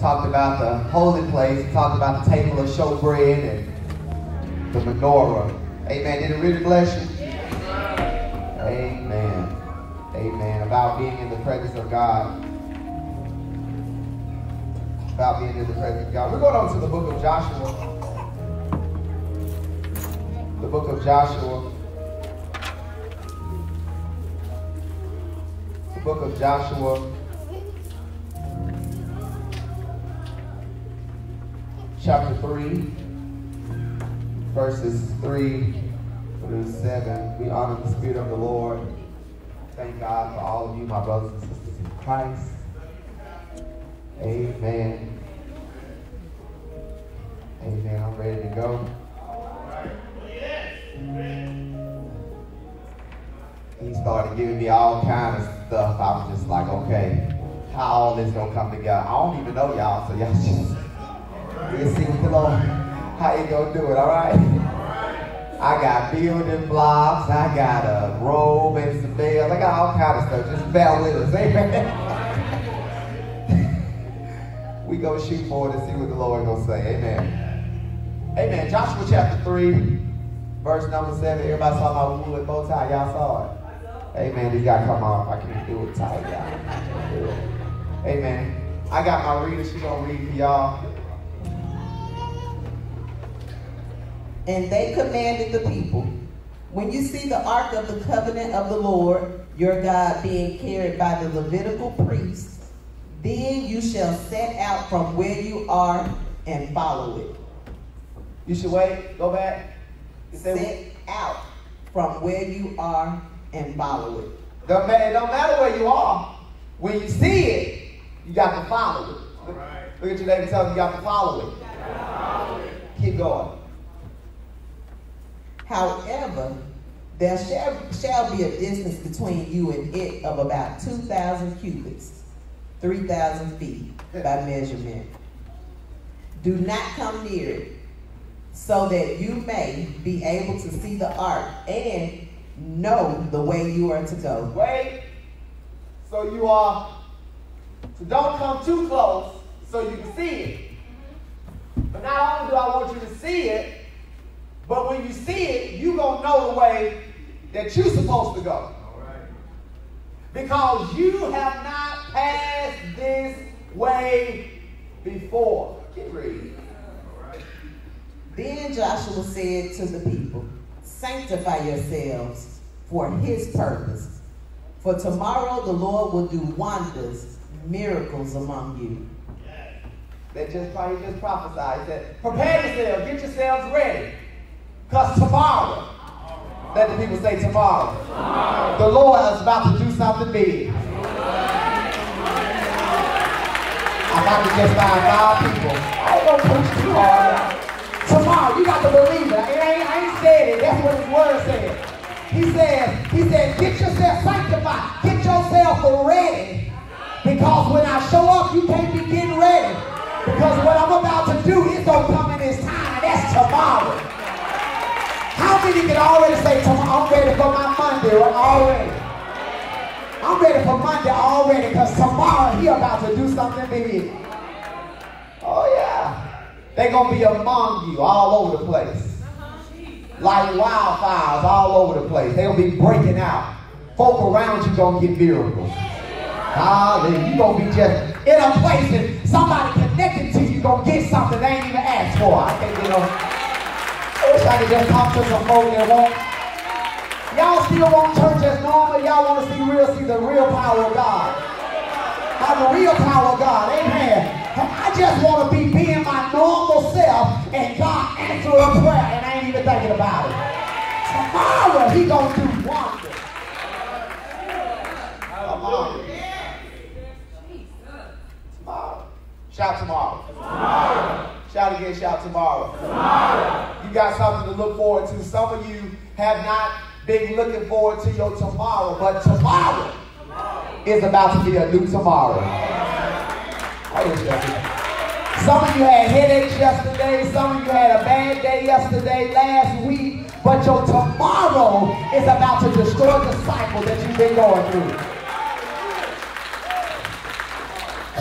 talked about the holy place, talked about the table of showbread and the menorah. Amen. Did it really bless you? Amen. Amen. About being in the presence of God. About being in the presence of God. We're going on to the book of Joshua. The book of Joshua. The book of Joshua. Chapter 3. Verses 3 through 7. We honor the Spirit of the Lord. Thank God for all of you, my brothers and sisters in Christ. Amen. Amen. I'm ready to go. He started giving me all kinds of stuff. I was just like, okay, how all this gonna come together? I don't even know y'all, so y'all just we'll see what the Lord, how you gonna do it, all right? I got building blocks, I got a robe and some bells, I got all kinds of stuff. Just bear with us, amen. We go shoot for it and see what the Lord gonna say, amen. Amen. Joshua chapter 3, verse number 7. Everybody saw my wood bow tie, y'all saw it. Amen. These gotta come off. I can't do it tight, y'all. Amen. I got my reader, she gonna read for y'all. And they commanded the people, when you see the ark of the covenant of the Lord, your God, being carried by the Levitical priests, then you shall set out from where you are and follow it. You should wait, go back. Set out from where you are and follow it. It don't matter where you are. When you see it, you got to follow it. Right. Look at your neighbor and tell them you got to follow it. Keep going. However, there shall be a distance between you and it of about 2,000 cubits, 3,000 feet by measurement. Do not come near it, so that you may be able to see the ark and know the way you are to go. Wait. So don't come too close so you can see it. But not only do I want you to see it, but when you see it, you're going to know the way that you're supposed to go. All right. Because you have not passed this way before. Keep reading. All right. Then Joshua said to the people, sanctify yourselves for his purpose. For tomorrow the Lord will do wonders, miracles among you. He just prophesied. He said, prepare yourselves, get yourselves ready. Because tomorrow, let the people say tomorrow, the Lord is about to do something big. I'm about to just find 5 people. I ain't gonna push too hard. Tomorrow, you got to believe it. I ain't said it. That's what his word said. He said, get yourself sanctified. Get yourself ready. Because when I show up, you can't be getting ready. Because what I'm about to do is going to come in this time, and that's tomorrow. How many can already say, I'm ready for my Monday already? I'm ready for Monday already because tomorrow he about to do something big. Oh yeah. They're going to be among you all over the place. Like wildfires all over the place. They're going to be breaking out. Folk around you going to get miracles. Hallelujah. You're going to be just in a place and somebody connected to you going to get something they ain't even asked for. I think they don't. I wish I could just talk to some folk that won't. Y'all still want church as normal? Y'all want to see the real power of God. Have the real power of God. Amen. I just want to be being my normal self and God answer a prayer and I ain't even thinking about it. Tomorrow he gonna do wonders. Tomorrow. Shout tomorrow. Shout again, shout tomorrow. You got something to look forward to. Some of you have not been looking forward to your tomorrow, but tomorrow is about to be a new tomorrow. Some of you had headaches yesterday. Some of you had a bad day yesterday, last week. But your tomorrow is about to destroy the cycle that you've been going through.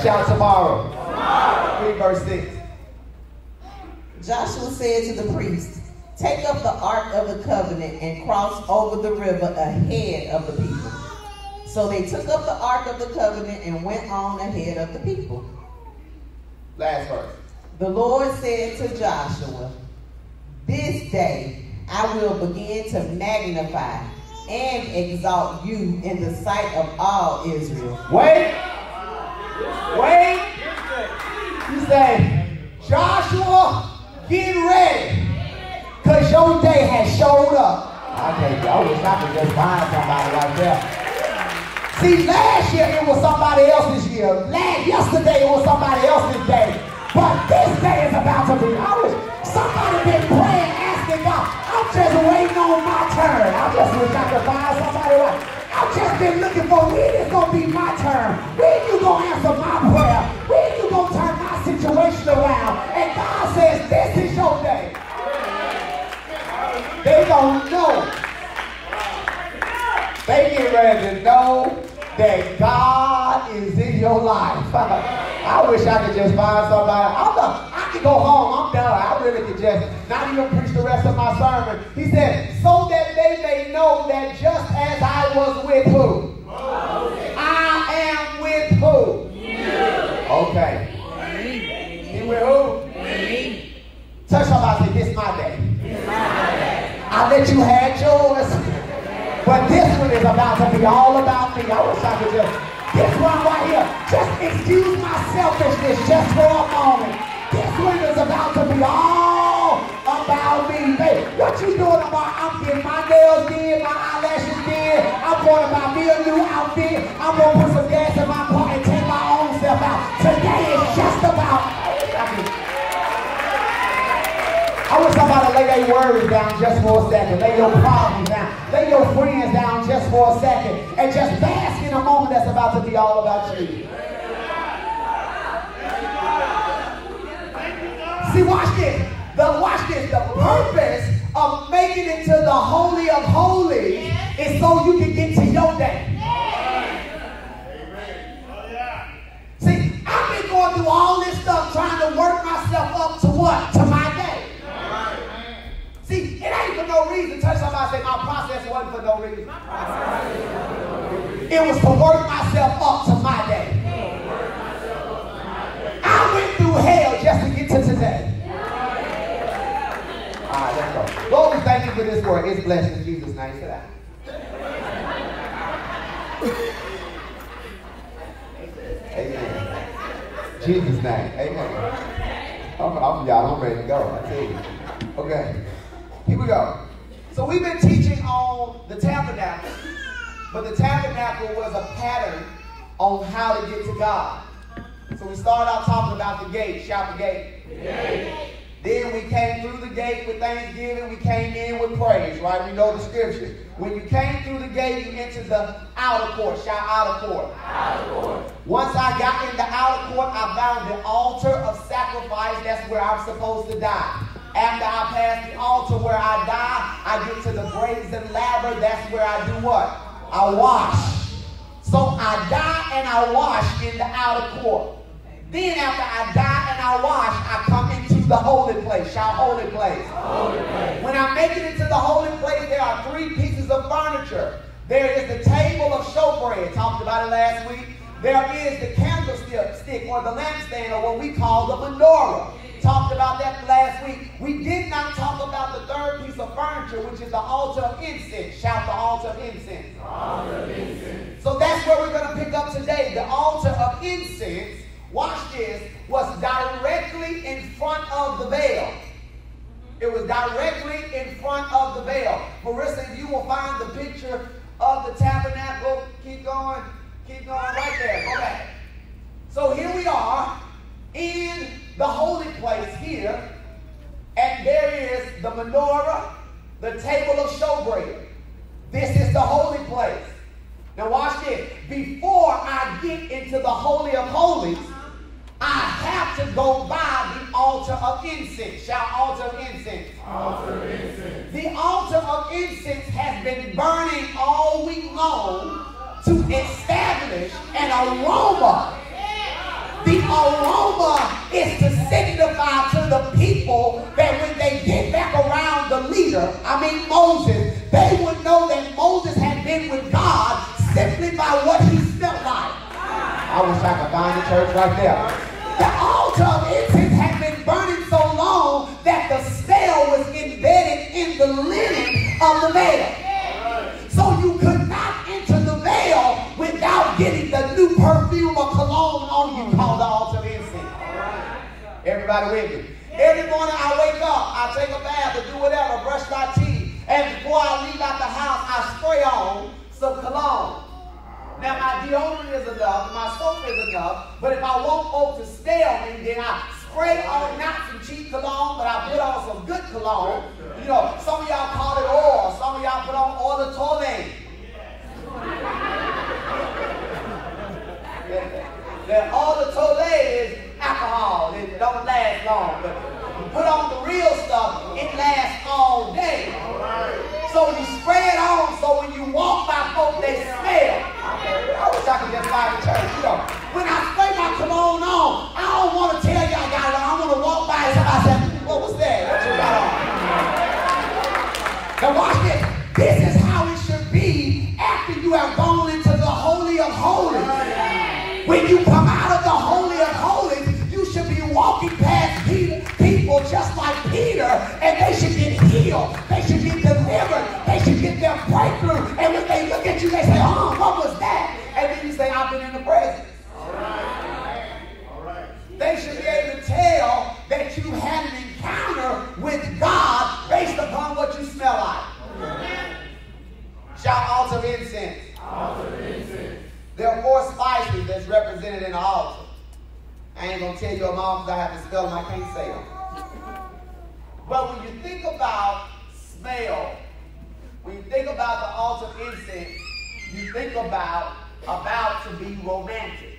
Shout tomorrow. Read verse 6. Joshua said to the priest, take up the ark of the covenant and cross over the river ahead of the people. So they took up the ark of the covenant and went on ahead of the people. Last verse. The Lord said to Joshua, this day I will begin to magnify and exalt you in the sight of all Israel. Wait. You say, Joshua, get ready. Because your day has showed up. I wish I could just find somebody right there. See, last year it was somebody else's year. Yesterday it was somebody else's day. But this day is about to be ours. Somebody been praying, asking God, I'm just waiting on my turn. I just wish I could find somebody right. I've just been looking for when it's going to be my turn. When you going to answer my prayer. When you going to turn my situation around. And God says, this is your day. They don't know. They get ready to know that God is in your life. I wish I could just find somebody. I could go home. I'm done. I really could just not even preach the rest of my sermon. He said, so that they may know that just as I was with who? Moses. I am with who? You. Okay. He with who? Me. Touch somebody and say, this is my day. I let you have yours. But this one is about to be all about me. I wish I could this one right here, just excuse my selfishness just for a moment. This one is about to be all about me. Hey, what you doing tomorrow? I'm getting my nails did, my eyelashes did. I'm going to buy me a new outfit. I'm going to put some gas in my car and take my own self out. Today is just about I wish somebody lay their worries down just for a second. Lay your problems down. Lay your friends down just for a second. And just bask in a moment that's about to be all about you. See, watch this. The purpose of making it to the Holy of Holies is so you can get to your day. See, I've been going through all this stuff trying to work myself up to what? To my day. See, it ain't for no reason. Touch somebody and say, my process wasn't for no reason. It was to work myself up to my day. I went through hell just to get to today. All right, let's go. Lord, we thank you for this word. It's blessed in Jesus' name. Sit down. Amen. Jesus' name. Amen. I'm ready to go. I tell you. Okay. Here we go. So we've been teaching on the tabernacle, but the tabernacle was a pattern on how to get to God. So we started out talking about the gate. Shout the gate. The gate. Then we came through the gate with thanksgiving. We came in with praise, right? We know the scripture. When you came through the gate, you entered the outer court. Shout outer court. Outer court. Once I got in the outer court, I found the altar of sacrifice. That's where I'm supposed to die. After I pass the altar where I die, I get to the brazen laver. That's where I do what? I wash. So I die and I wash in the outer court. Then after I die and I wash, I come into the holy place. Shout holy place. Holy place. When I make it into the holy place, there are 3 pieces of furniture. There is the table of showbread. Talked about it last week. There is the candlestick or the lampstand, or what we call the menorah. Talked about that last week. We did not talk about the 3rd piece of furniture, which is the altar of incense. Shout the altar of incense. Altar of incense. So that's where we're going to pick up today. The altar of incense, watch this, was directly in front of the veil. It was directly in front of the veil. Marissa, you will find the picture of the tabernacle. Keep going right there. Go back. So here we are in the holy place here, and there is the menorah, the table of showbread. This is the holy place. Now watch this. Before I get into the Holy of Holies, I have to go by the altar of incense. Shout altar of incense. Altar of incense. The altar of incense has been burning all week long to establish an aroma. The aroma is to following Moses, they would know that Moses had been with God simply by what he smelled like. I wish I could find the church right there. The altar of incense had been burning so long that the smell was embedded in the linen of the veil. So you could not enter the veil without getting the new perfume or cologne on you called the altar of incense. Everybody with me? Every morning I wake up, I take a bath or do whatever, brush my teeth, and before I leave out the house, I spray on some cologne. Now my deodorant is enough, my soap is enough, but if I want folk to smell me, then I spray on not some cheap cologne, but I put on some good cologne. You know, some of y'all call it oil, some of y'all put on oil de toilette. The oil de toilette is alcohol, it don't last long, but you put on the real stuff, it lasts all day. So you spray it on so when you walk by folk, they smell. I wish I could just find the church. You know, when I spray my cologne on, I don't want to tell you I got it on. I want to walk by and somebody say, what was that? What you got on? Now watch this. This is how it should be after you have gone into the Holy of Holies. When you come out of the Holy of Holies, you should be walking past people just like Peter, and they should get healed. They should get delivered. They should get their breakthrough. And when they look at you, they say, oh, what was that? And then you say, I've been in the presence. All right. All right. They should be able to tell that you had an encounter with God based upon what you smell like. Shout altar of incense. Altar of incense. There are 4 spices that's represented in the altar. I ain't going to tell you them all because I have to spell them. I can't say them. But when you think about smell, when you think about the altar of incense, you think about to be romantic.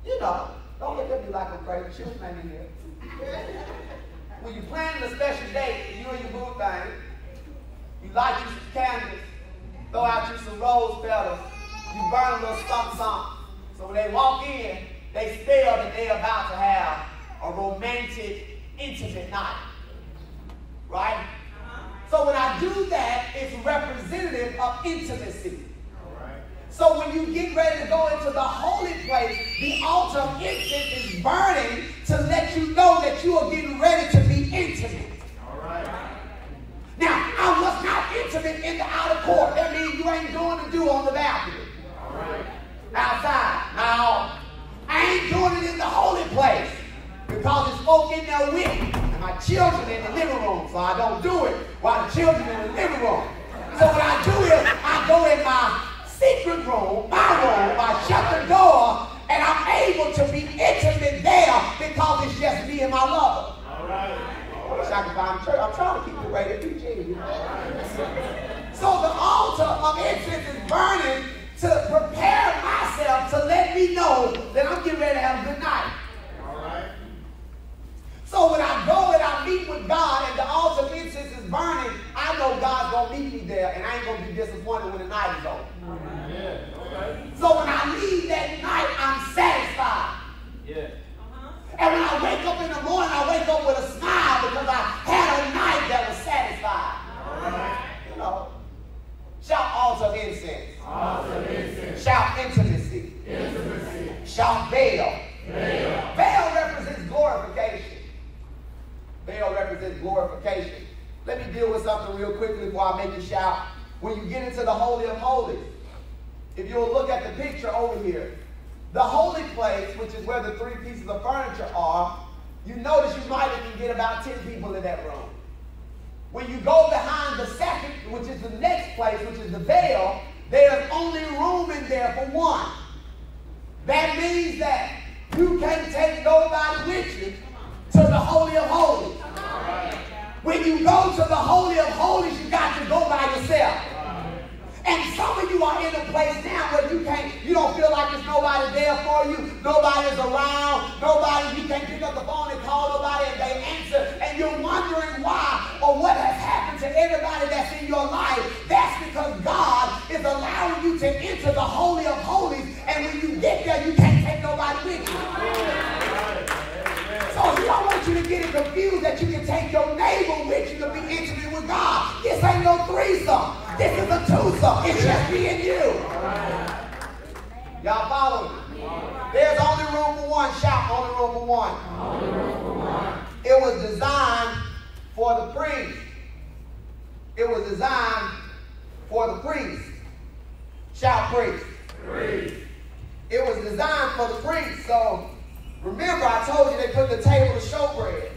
You know, don't look at me like I'm crazy. Children in here. When you're planning a special date, you and your boo thing, you light you some candles, throw out you some rose petals, you burn a little something. So when they walk in, they feel that they're about to have a romantic, intimate night. Right? So when I do that, it's representative of intimacy. So when you get ready to go into the holy place, the altar of incense is burning to let you know that you are getting ready to be intimate. All right. Now, I was not intimate in the outer court. That means you ain't doing the do on the balcony. All right. Outside. Now, I ain't doing it in the holy place because there's folk in there with me and my children in the living room. So I don't do it while the children in the living room. So what I do is I go in my secret room, I shut the door, and I'm able to be intimate there because it's just me and my lover. All right. I wish I could find a church. I'm trying to keep it rated PG. You know? So the altar of incense is burning to prepare myself to let me know that I'm getting ready to have a good night. All right. So when I go and I meet with God and the altar of incense is burning, I know God's going to meet me there, and I ain't going to be disappointed when the night is over. Yeah. Okay. So when I leave that night, I'm satisfied. Yeah. And when I wake up in the morning, I wake up with a smile because I had a night that was satisfied. All right. You know. Shout altar of incense. Altar of incense. Shout intimacy. Intimacy. Shout veil. Veil. Veil represents glorification. Veil represents glorification. Let me deal with something real quickly before I make you shout. When you get into the Holy of Holies, if you'll look at the picture over here, the holy place, which is where the 3 pieces of furniture are, you notice you might even get about 10 people in that room. When you go behind the second, which is the next place, which is the veil, there's only room in there for 1. That means that you can't take nobody with you to the Holy of Holies. When you go to the Holy of Holies, you got to go by yourself. And some of you are in a place now where you don't feel like there's nobody there for you. Nobody's around. You can't pick up the phone and call nobody and they answer. And you're wondering why or what has happened to everybody that's in your life. That's because God is allowing you to enter the Holy of Holies. And when you get there, you can't take nobody with you. So he don't want you you to get it confused that you can take your neighbor with you to be intimate with God. This ain't no threesome. This is a twosome. It's just me and you. Y'all follow me? There's only room for one. Shout, only room for one. Only room for one. It was designed for the priest. It was designed for the priest. Shout, priest. Priest. It was designed for the priest. So remember, I told you they put the table of showbread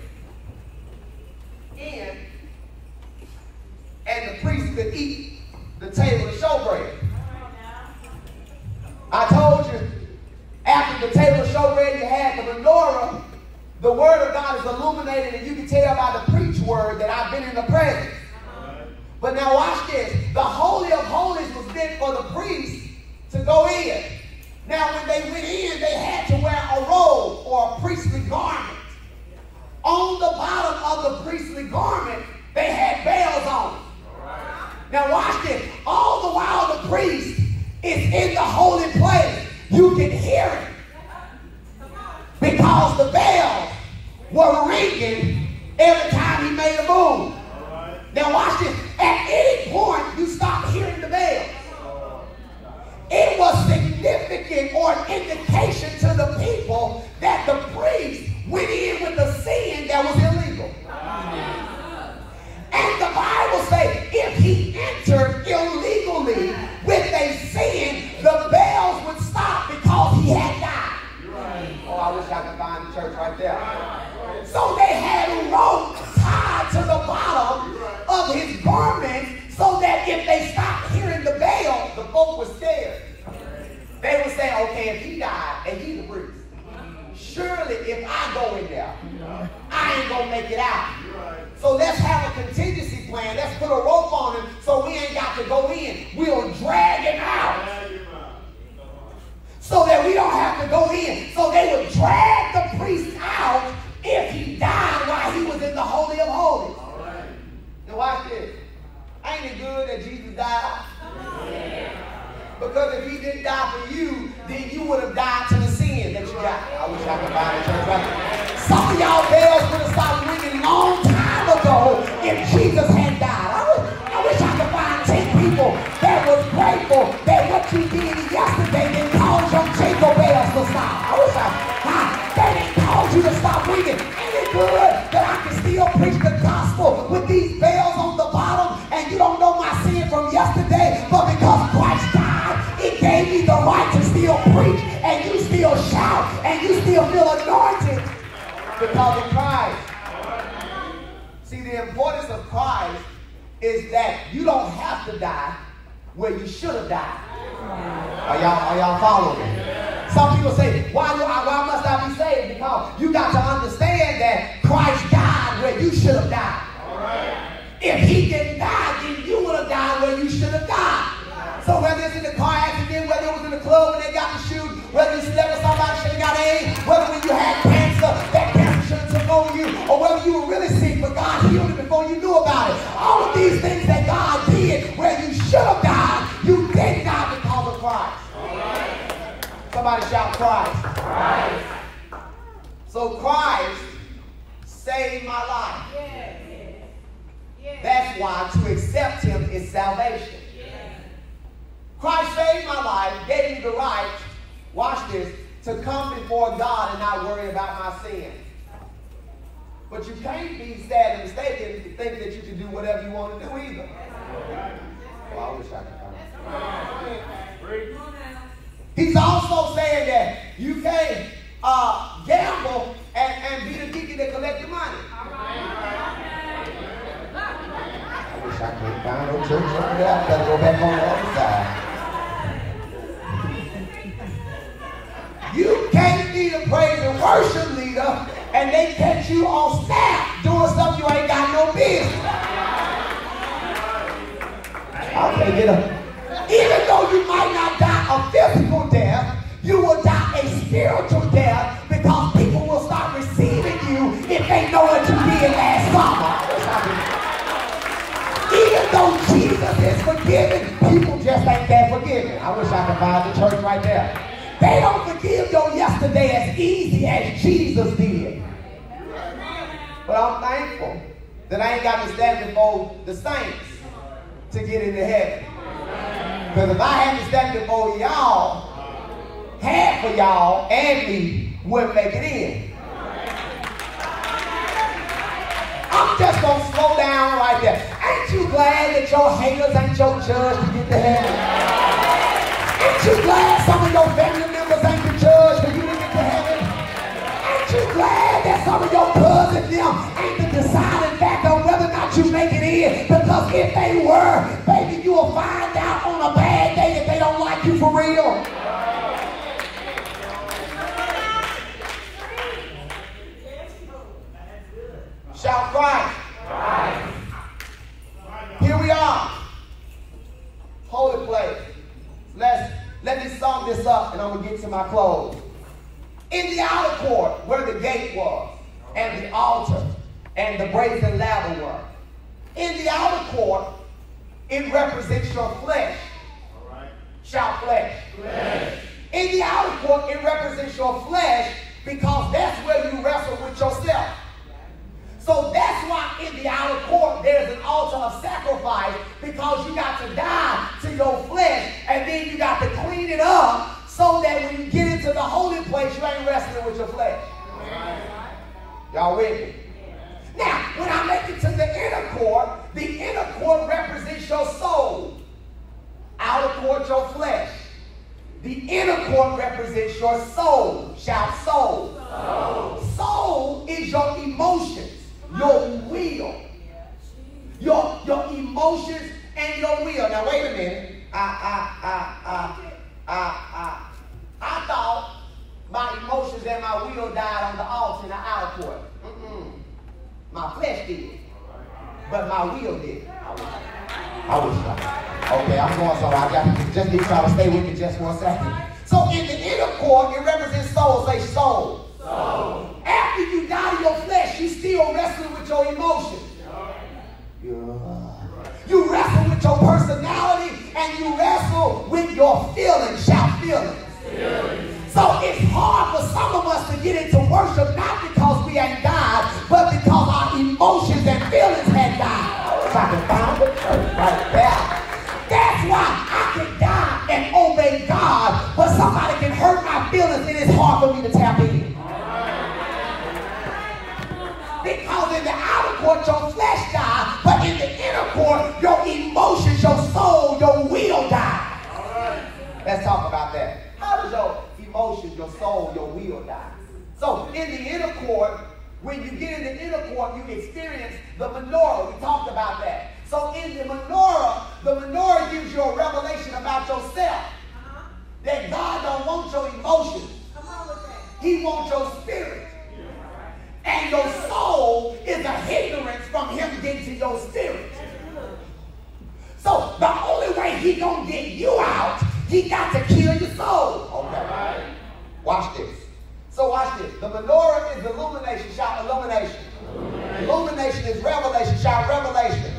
in, and the priest could eat the table of showbread. I told you, after the table of showbread, you had the menorah. The word of God is illuminated, and you can tell by the preach word that I've been in the presence. But now watch this. The Holy of Holies was meant for the priest to go in. Now when they went in, they had to wear a robe or a priestly garment. On the bottom of the priestly garment, they had bells on it. Now watch this. All the while the priest is in the holy place, you can hear it. Because the bells were ringing every time he made a move. Now watch this. At any point, you stop hearing the bells. It was significant or an indication to the people that the priest went in with a sin that was illegal. And the Bible says if he entered illegally with a sin, the bells would stop because he had died. Oh, I wish I could find the church right there. So they had a rope tied to the bottom of his garment so that if they stopped hearing the bell, the folk were scared. They would say, okay, if he died and he's the priest, surely if I go in there, I ain't going to make it out. So let's have a contingency plan. Let's put a rope on him so we ain't got to go in. We'll drag him out so that we don't have to go in. So they would drag the priest out if he died while he was in the Holy of Holies. Now watch this. Ain't it good that Jesus died? Because if he didn't die for you, then you would have died to the sin that you got. I wish I could find a church right there. Some of y'all bells would have stopped ringing a long time ago if Jesus had died. I wish I could find 10 people that was grateful that what you did yesterday didn't cause your jingle bells to stop. I wish they didn't cause you to stop ringing. Ain't it good that I can still preach the gospel with these bells on the bottom and you don't know my sin from yesterday, but because Christ died, it gave me the right to still preach, and you still shout, and you still feel anointed because of Christ. See, the importance of Christ is that you don't have to die where you should have died. Are y'all following me? Some people say, why must I be saved? Because you got to understand that Christ died where you should have died. If he didn't die, then you would have died where you should have died. So whether it's in a car accident, whether it was in the club when they got the shoot, whether you slept with somebody should have got AIDS, whether when you had cancer, that cancer should have took over you, or whether you were really sick but God healed it before you knew about it. All of these things that God did where you should have died, you didn't die because of Christ. Somebody shout Christ. Christ. So Christ saved my life. That's why to accept him is salvation. Christ saved my life, gave me the right, watch this, to come before God and not worry about my sin. But you can't be sad and mistaken to think that you can do whatever you want to do either. Well, I wish I could find it. He's also saying that you can't gamble and be the deacon that collect the money. I wish I could find no church over there. I better go back on the other side. You can't be the praise and worship leader and they catch you on snap doing stuff you ain't got no business. I can't get up. Even though you might not die a physical death, you will die a spiritual death because people will start receiving you if they know what you did last summer. Even though Jesus is forgiven, people just ain't that forgiving. I wish I could find the church right there. They don't forgive your yesterday as easy as Jesus did. I ain't got to stand before the saints to get into heaven. Because if I had to stand before y'all, half of y'all and me wouldn't make it in. I'm just going to slow down right there. Ain't you glad that your haters ain't your judge to get to heaven? Ain't you glad some of your family members ain't the judge for you to get to heaven? Ain't you glad that some of your cousins them ain't the deciding factor on whether or not you make it in? Because if they were, baby, you will find out on a bad day that they don't like you for real. Shout Christ. Christ. Here we are. Holy place. Let me sum this up and I'm going to get to my close. In the outer court where the gate was and the altar and the brazen laver were. In the outer court, it represents your flesh. All right. Shout flesh. Flesh. In the outer court, it represents your flesh because that's where you wrestle with yourself. So that's why in the outer court there's an altar of sacrifice, because you got to die to your flesh and then you got to clean it up so that when you get into the holy place you ain't wrestling with your flesh. Y'all with me? Now, when I make it to the inner court represents your soul. Outer court, your flesh. The inner court represents your soul. Shout soul. Soul. Soul is your emotions. Your will, your emotions and your will. Now wait a minute. I thought my emotions and my will died on the altar in the outer court. My flesh did, but my will did. I wish. Okay, I'm going somewhere. I got to just need y'all to stay with me just 1 second. So in the inner court, it represents soul. Say soul. Soul. After you die to your flesh, you still wrestling with your emotions. You wrestle with your personality and you wrestle with your feelings. Shout feelings. So it's hard for some of us to get into worship, not because we ain't died, but because our emotions and feelings had died. If I can find the church right there. That's why I can die and obey God, but somebody can hurt my feelings and it's hard for me to tap in. Because in the outer court, your flesh died, but in the inner court, your emotions, your soul, your will die. All right. Let's talk about that. How does your emotions, your soul, your will die? So in the inner court, when you get in the inner court, you experience the menorah. We talked about that. So in the menorah gives you a revelation about yourself. That God don't want your emotions. He wants your spirit. And your soul is a hindrance from him getting to your spirit. So the only way he gonna get you out, he got to kill your soul. Okay. Watch this. So watch this. The menorah is illumination. Shout illumination. Illumination is revelation. Shout revelation.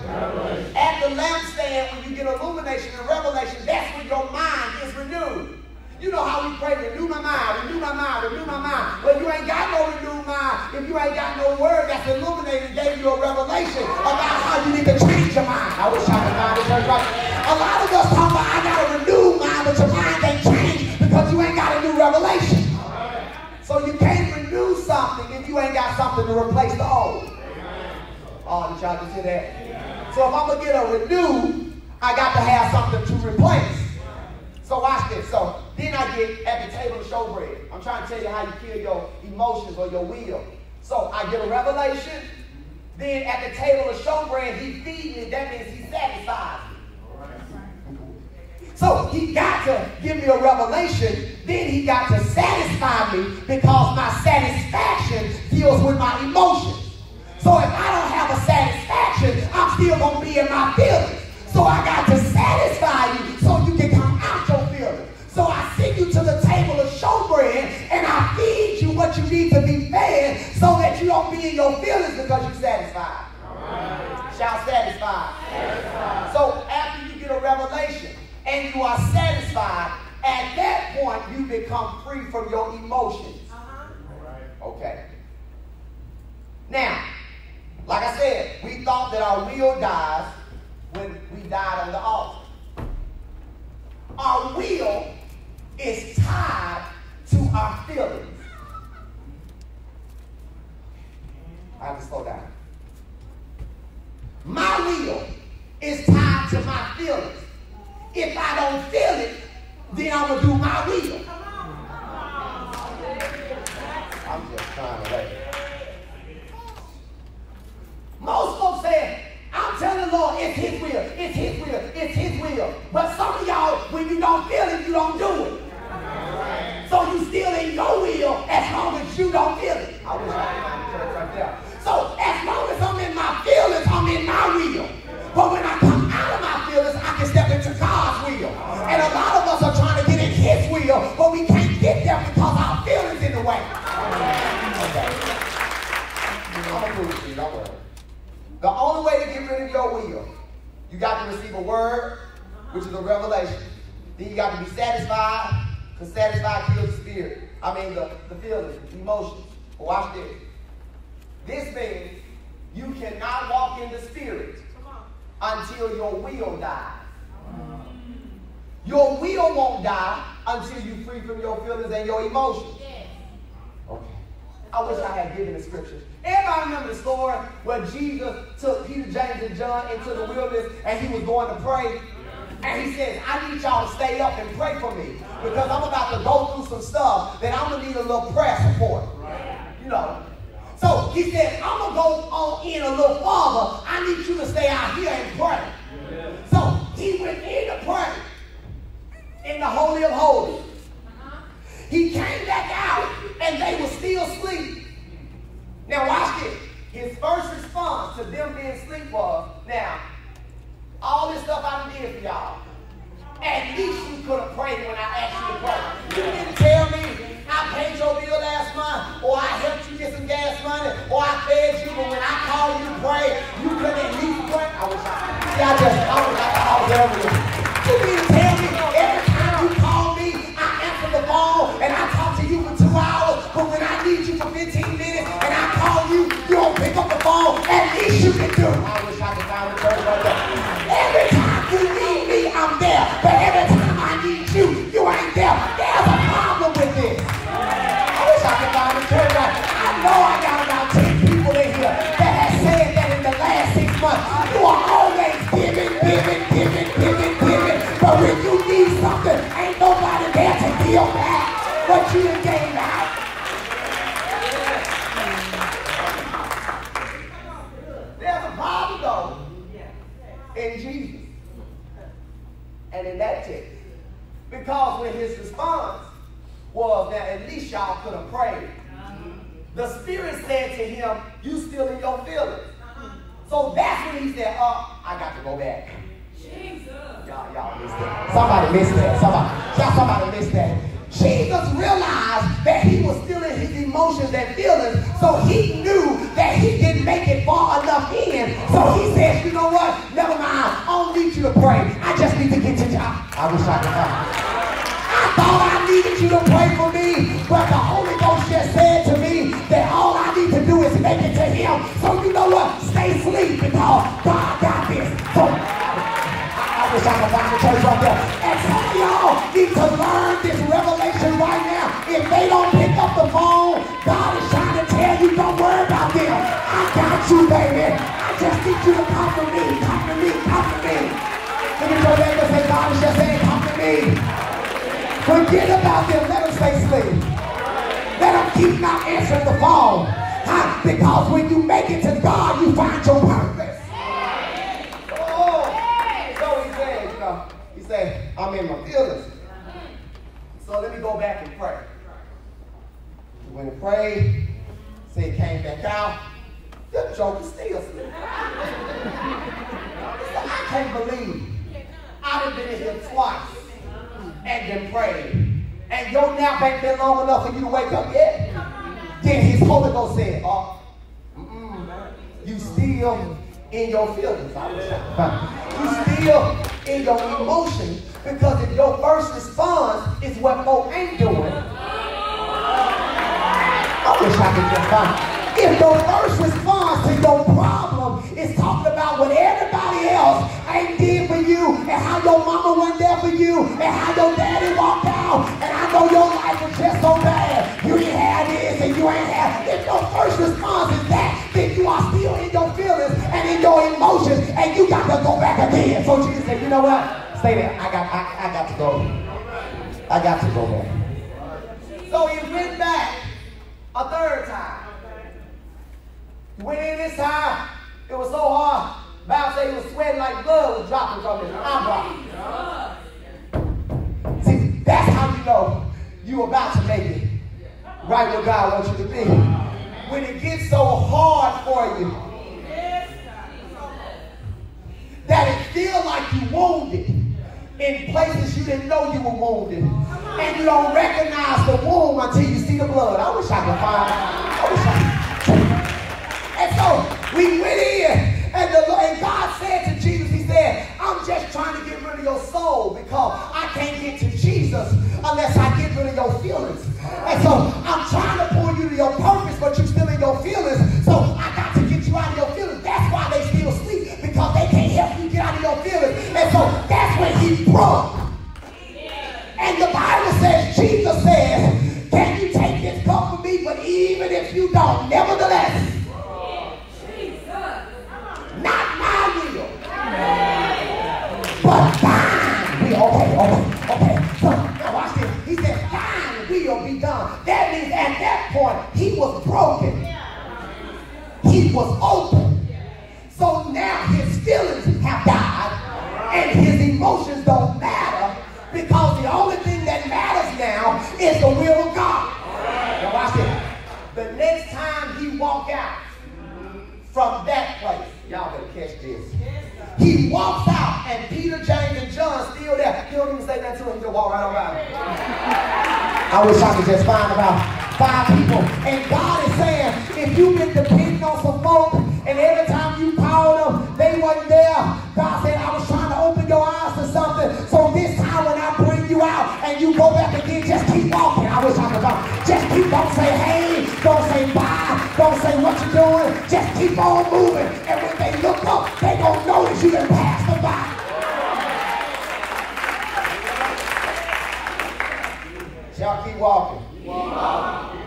At the lampstand, when you get illumination and revelation, that's when your mind is renewed. You know how we pray, renew my mind, renew my mind, renew my mind. Well, you ain't got no renewed mind if you ain't got no word that's illuminated and gave you a revelation about how you need to change your mind. I wish I could find the church right. A lot of us talk about, I got a renewed mind, but your mind ain't changed because you ain't got a new revelation. So you can't renew something if you ain't got something to replace the old. Oh, did y'all just hear that? So if I'm going to get a renew, I got to have something to replace. So watch this. So then I get at the table of showbread. I'm trying to tell you how you kill your emotions or your will. So I get a revelation. Then at the table of showbread, he feeds me. That means he satisfies me. So he got to give me a revelation. Then he got to satisfy me because my satisfaction deals with my emotions. So if I don't have a satisfaction, I'm still going to be in my feelings. So I got to satisfy you so you can come out your feelings. So I send you to the table of showbread and I feed you what you need to be fed so that you don't be in your feelings because you're satisfied. Right. Shout satisfied. Satisfied. So after you get a revelation and you are satisfied, at that point you become free from your emotions. Okay. Now, like I said, we thought thought that our will dies when we died on the altar. Our will is tied to our feelings. I have to slow down. My will is tied to my feelings. If I don't feel it, then I'm going to do my will. I'm just trying to wait. Most folks say, I'm telling the Lord, it's His will, it's His will, it's His will. But some of y'all, when you don't feel it, you don't do it. So you still in your will as long as you don't feel it. I wish I could find the church right there. So as long as I'm in my feelings, I'm in my will. But when I come out of my feelings, I can step into God's will. And a lot of us are trying to get in His will, but we can't get there because our feelings in the way. Okay. I'm going to prove it to you, don't worry. The only way to get rid of your will, you got to receive a word, which is a revelation. Then you got to be satisfied, because satisfied kills the spirit. I mean the feelings, the emotions. But watch this. This means you cannot walk in the spirit until your will dies. Your will won't die until you're free from your feelings and your emotions. Okay. I wish I had given the scriptures. Everybody remember the story where Jesus took Peter, James, and John into the wilderness and he was going to pray. And he says, I need y'all to stay up and pray for me because I'm about to go through some stuff that I'm going to need a little prayer support. You know. So he said, I'm going to go on in a little farther. I need you to stay out here and pray. So he went in to pray in the Holy of Holies. He came back out and they were still asleep. Now watch this. His first response to them being asleep was, now, all this stuff I did for y'all, at least you could have prayed when I asked you to pray. You didn't tell me I paid your bill last month, or I helped you get some gas money, or I fed you, but when I called you to pray, you couldn't at least pray. I was earlier. You didn't tell me every time you call me, I answer the phone, and I talk to you for 2 hours, but when I need you for 15 minutes, and I call you, you don't pick up the phone, at least you can do. I wish I could find the church right there. Every time you need me, I'm there, but every time I need you, you ain't there. There's a problem with this. I wish I could find the church right. I know I got about 10 people in here that have said that in the last 6 months, you are always giving. But when you need something, ain't nobody there to deal back what you done gave out. There's a problem though in Jesus and in that text. Because when his response was that at least y'all could have prayed, the Spirit said to him, you still in your feelings. So that's when he said, I got to go back. Y'all missed that. Somebody missed that. Somebody missed that. Jesus realized that he was still in his emotions and feelings, so he knew that he didn't make it far enough in. So he says, you know what? Never mind. I don't need you to pray. I just need to get to job. I wish I could find it. I thought I needed you to pray for me, but the Holy Ghost just said to me that all I need to do is make it to him. So you know what? Stay asleep because God got this. So I wish I could find the church right there. And some of y'all need to learn this revelation right now. If they don't pick up the phone, God is trying to tell you, don't worry about them. I got you, baby. I just need you to come to me. Come to me. Come to me. Look at your neighbor and say, God is just saying, come to me. Forget about them. Let them stay asleep. Let them keep not answering the phone. Because when you make it to God, you find your purpose. He said, I'm in my feelings. So let me go back and pray. He went and prayed. Said he came back out. The joker's still asleep. I can't believe I've been in here twice and been praying. And your nap ain't been long enough for you to wake up yet. Then his Holy Ghost said, you still in your feelings. You still in your emotions, because if your first response is what folk ain't doing, I wish I could just find it. If your first response to your problem is talking if your first response is that, then you are still in your feelings and in your emotions, and you got to go back again. So Jesus said, you know what? Stay there. I got to go. I got to go back. So he went back a third time. He went in this time. It was so hard. The Bible said he was sweating like blood was dropping from his eyebrow. See, that's how you know you're about to make it right where God wants you to be. When it gets so hard for you that it feels like you're wounded in places you didn't know you were wounded, and you don't recognize the wound until you see the blood. I wish I could find it. And so we went in. And God said to Jesus, he said, I'm just trying to get rid of your soul because I can't get to Jesus unless I get rid of your feelings. And so I'm trying to pull you to your purpose, but you're still in your feelings. So I got to get you out of your feelings. That's why they still sleep, because they can't help you get out of your feelings. And so that's when he broke. And the Bible says, Jesus says, can you take this cup from me? But even if you don't, nevertheless, not my will, but thine will. Okay. So now watch this. He said, thine will be done. That means at that point, he was broken. He was open. So now his feelings have died, and his emotions don't matter, because the only thing that matters now is the will of God. Now watch this. The next time he walked out from that place, y'all better catch this. He walks out, and Peter, James, and John still there. He don't even say nothing to him. He'll walk right on by him. I wish I could just find about 5 people. And God is saying, if you've been depending on some folk, and every time you called them, they wasn't there, God said, I was trying to open your eyes to something. So this time when I bring you out and you go back again, just keep walking. I wish I could talk. Just keep, don't say hey, don't say bye, don't say what you're doing. Just keep on moving. And when they look up, they gonna notice you done passed them by. Y'all keep walking. Keep walking.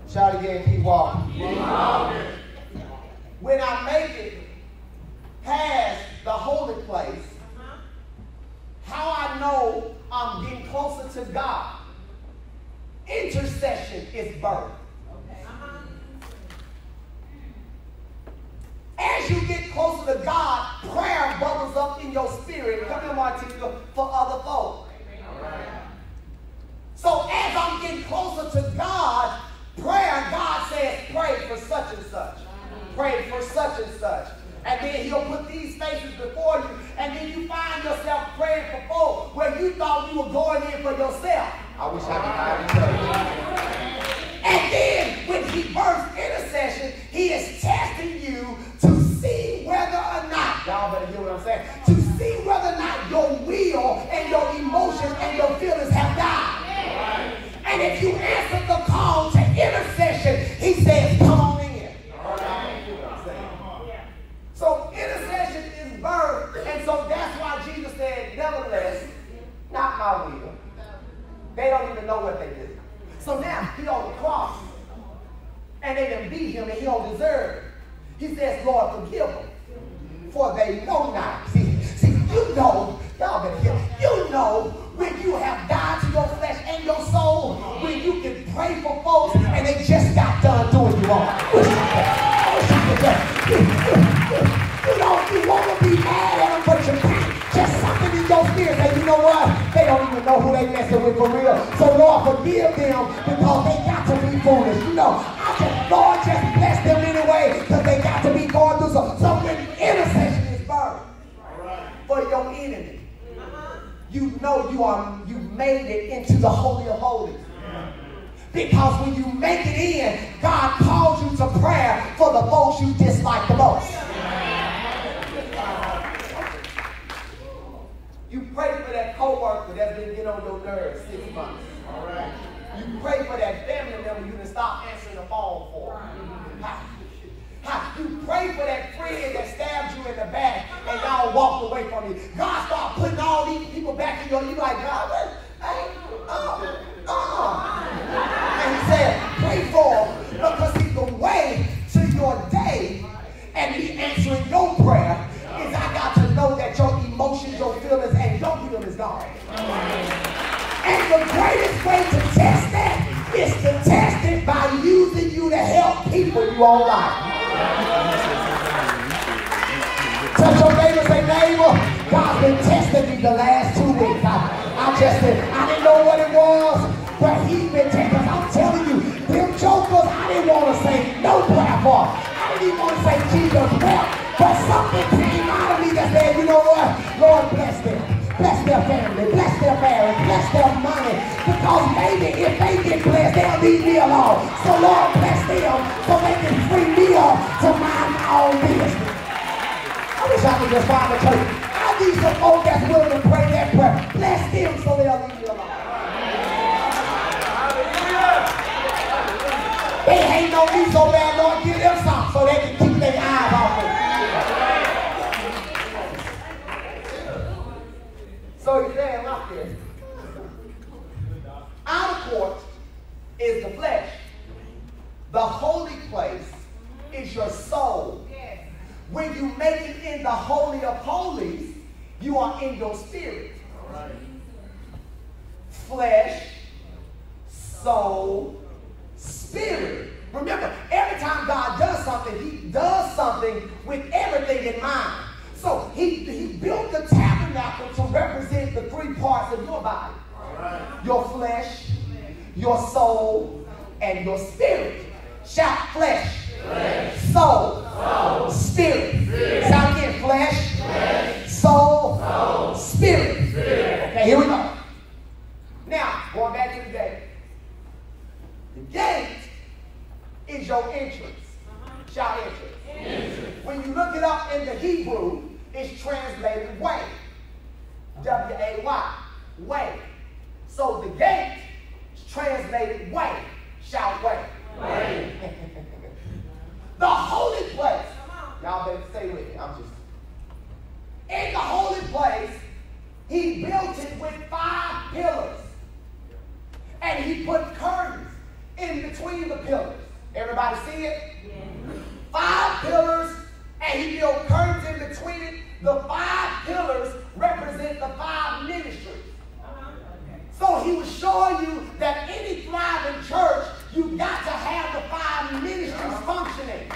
Shout again, keep walking. Keep walking. When I make it past the holy place, how I know I'm getting closer to God, intercession is birth. As you get closer to God, prayer bubbles up in your spirit. Come here, Martina, for other folk. So as I'm getting closer to God, prayer, God says, pray for such and such. Pray for such and such. And then he'll put these faces before you. And then you find yourself praying for folk where you thought you were going in for yourself. I wish I could find it. And then when he births intercession, he is testing you to see whether or not, y'all better hear what I'm saying, to see whether or not your will and your emotions and your feelings have died. And if you answer the call to intercession, he says, come on in. So intercession is birth, and so that's why Jesus said, nevertheless, not my will. They don't even know what they did. So now he on the cross, and they done beat him, and he don't deserve it. He says, Lord, forgive them, for they know not. See, you know, y'all better hear, you know when you have died to your flesh and your soul, when you can pray for folks, and they just got done doing you wrong. You want to be mad at them, but you can't. Just something in your spirit say, you know what? They don't even know who they messing with for real. So Lord, forgive them because they got to be foolish. You know, Lord, just bless them anyway because they got to be going through some. So when intercession is birthed for your enemy, you know you made it into the Holy of Holies. Because when you make it in, God calls you to prayer for the folks you dislike the most. You pray for that coworker that's been getting on your nerves 6 months. All right. You pray for that family member you can stop answering the phone for. You pray for that friend that stabbed you in the back and y'all walked away from you. God start putting all these people back in your, you like, God, hey, and he said, pray for Because see, the way to your day and me answering your prayer is I got to know that your emotions, your feelings, and your will is gone. And the greatest way to test that is to test it by using you to help people you all like. Touch your neighbor, say, neighbor, God's been testing me the last 2 weeks. I didn't know what it was, but he's been testing us. I'm telling you, them jokers, I didn't want to say no prayer for. I didn't even want to say Jesus help. But something came out of me that said, you know what? Lord, bless them. Bless their family, bless their marriage, bless their money. Because maybe if they get blessed, they'll leave me alone. So Lord, bless them so they can free me up to mind my own business. I wish I could just find a church. I need some folk that's willing to pray that prayer. Bless them so they'll leave me alone. They hating on me so bad, Lord, give them something so they can keep their eyes off me. So he's saying like this. Outer court is the flesh. The holy place is your soul. When you make it in the Holy of Holies, you are in your spirit. Flesh, soul, spirit. Remember, every time God does something, he does something with everything in mind. So he built the tabernacle to represent the 3 parts of your body. Your flesh, your soul, and your spirit. Shout flesh, soul, spirit. Shout again, flesh, soul, spirit. Okay, here we go. Now, going back to the gate. The gate is your entrance. Shout entrance. When you look it up in the Hebrew, it's translated way. W-A-Y. Way. So the gate is translated way. Shout way. The holy place. Y'all better stay with me. In the holy place, he built it with 5 pillars. And he put curtains in between the pillars. Everybody see it? Yeah. 5 pillars, and he built curtains in between it. The 5 pillars represent the 5 ministries. So he was showing you that any thriving church, you got to have the 5 ministries functioning.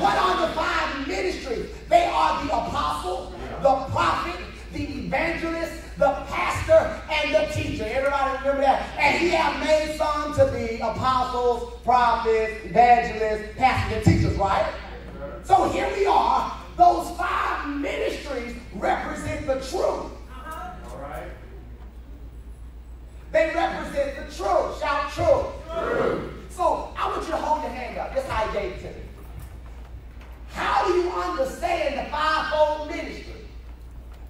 What are the 5 ministries? They are the apostle, the prophet, the evangelist, the pastor, and the teacher. Everybody remember that? And he had made some to be apostles, prophets, evangelists, pastors, and teachers, right? So here we are. Those 5 ministries represent the truth. They represent the truth. Shout truth. True. So I want you to hold your hand up. That's how he gave it to me. How do you understand the 5-fold ministry?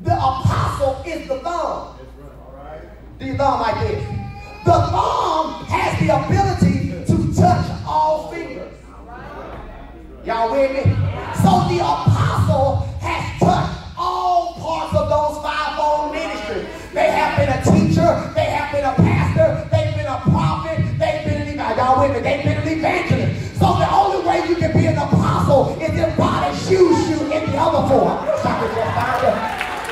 The apostle is the thumb. Do your thumb like this. The thumb has the ability to touch all fingers. Y'all with me? So the apostle has touched all parts of those 5-fold ministries. They have been a teacher, they have been a pastor, they've been a prophet, they've been an evangelist. Y'all with me? They've been an evangelist. So the only way you can be an apostle is if God has used you in the other 4.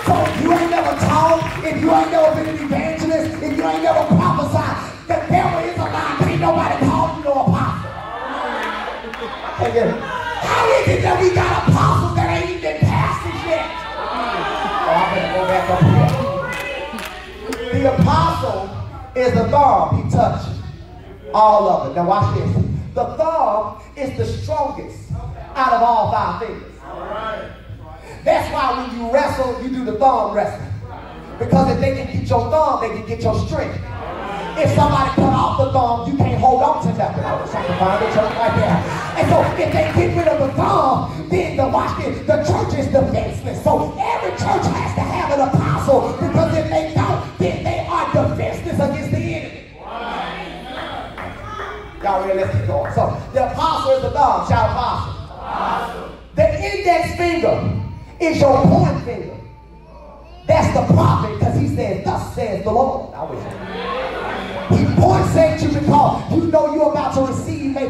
So if you ain't never taught, if you ain't never been an evangelist, if you ain't never prophesied, the devil is a lie. Ain't nobody called you no apostle. How is it that we got apostles that ain't even pastors yet? Oh, I'm going to go back up here. The apostle is the thumb. He touched all of it. Now watch this. The thumb is the strongest out of all 5 fingers. That's why when you wrestle, you do the thumb wrestling. Because if they can get your thumb, they can get your strength. If somebody cut off the thumb, you can't hold on to nothing. I wish I could find a church right there. And so if they get rid of the thumb, then the church is defenseless. So every church has to have an apostle, because if they don't, then they are defenseless against the enemy. Y'all ready? Let's keep going. So the apostle is the thumb. Shout apostle. The index finger is your point finger. That's the prophet, because he says, thus says the Lord. I wish he points at you because you know you're about to receive a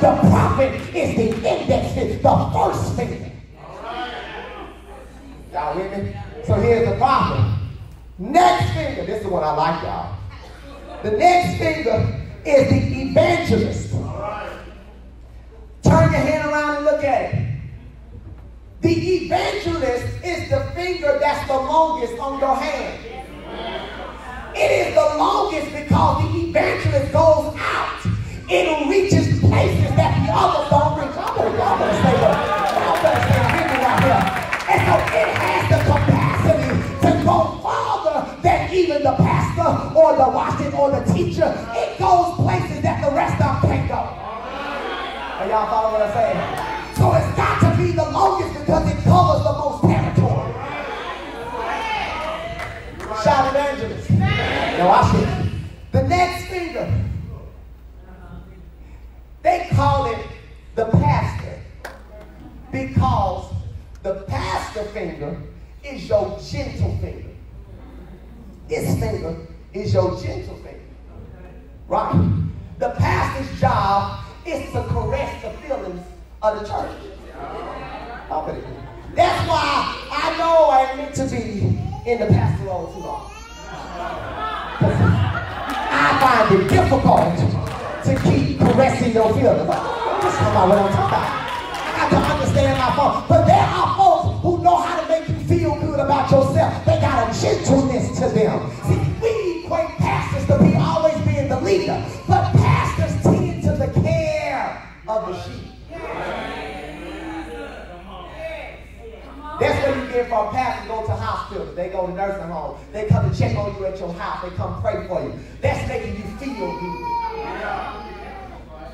The prophet is the index finger, the first finger. Y'all with me? So here's the prophet. Next finger, this is what I like, y'all. The next finger is the evangelist. Turn your hand around and look at it. The evangelist is the finger that's the longest on your hand. It is the longest because the evangelist goes out. It reaches places that the others don't reach. Y'all better stay with me right here. And so it has the capacity to go farther than even the pastor or the Washington or the teacher. It goes places that the rest of them can't go. Are y'all follow what I'm saying? So it's got to be the longest because it covers the most territory. Shout evangelist. Now watch it. The next finger, they call it the pastor because the pastor finger is your gentle finger. This finger is your gentle finger. Right? The pastor's job is to caress the feelings of the church. Okay. That's why I know I ain't meant to be in the pastoral role too long. I find it difficult to keep caressing your feelings. That's not what I'm talking about. I got to understand my folks. But there are folks who know how to make you feel good about yourself. They got a gentleness to them. See, we equate pastors to be always being the leader. But pastors tend to the care of the sheep. That's where you get from pastors go to hospitals. They go to nursing homes. They come to check on you at your house. They come pray for you. That's making you feel good.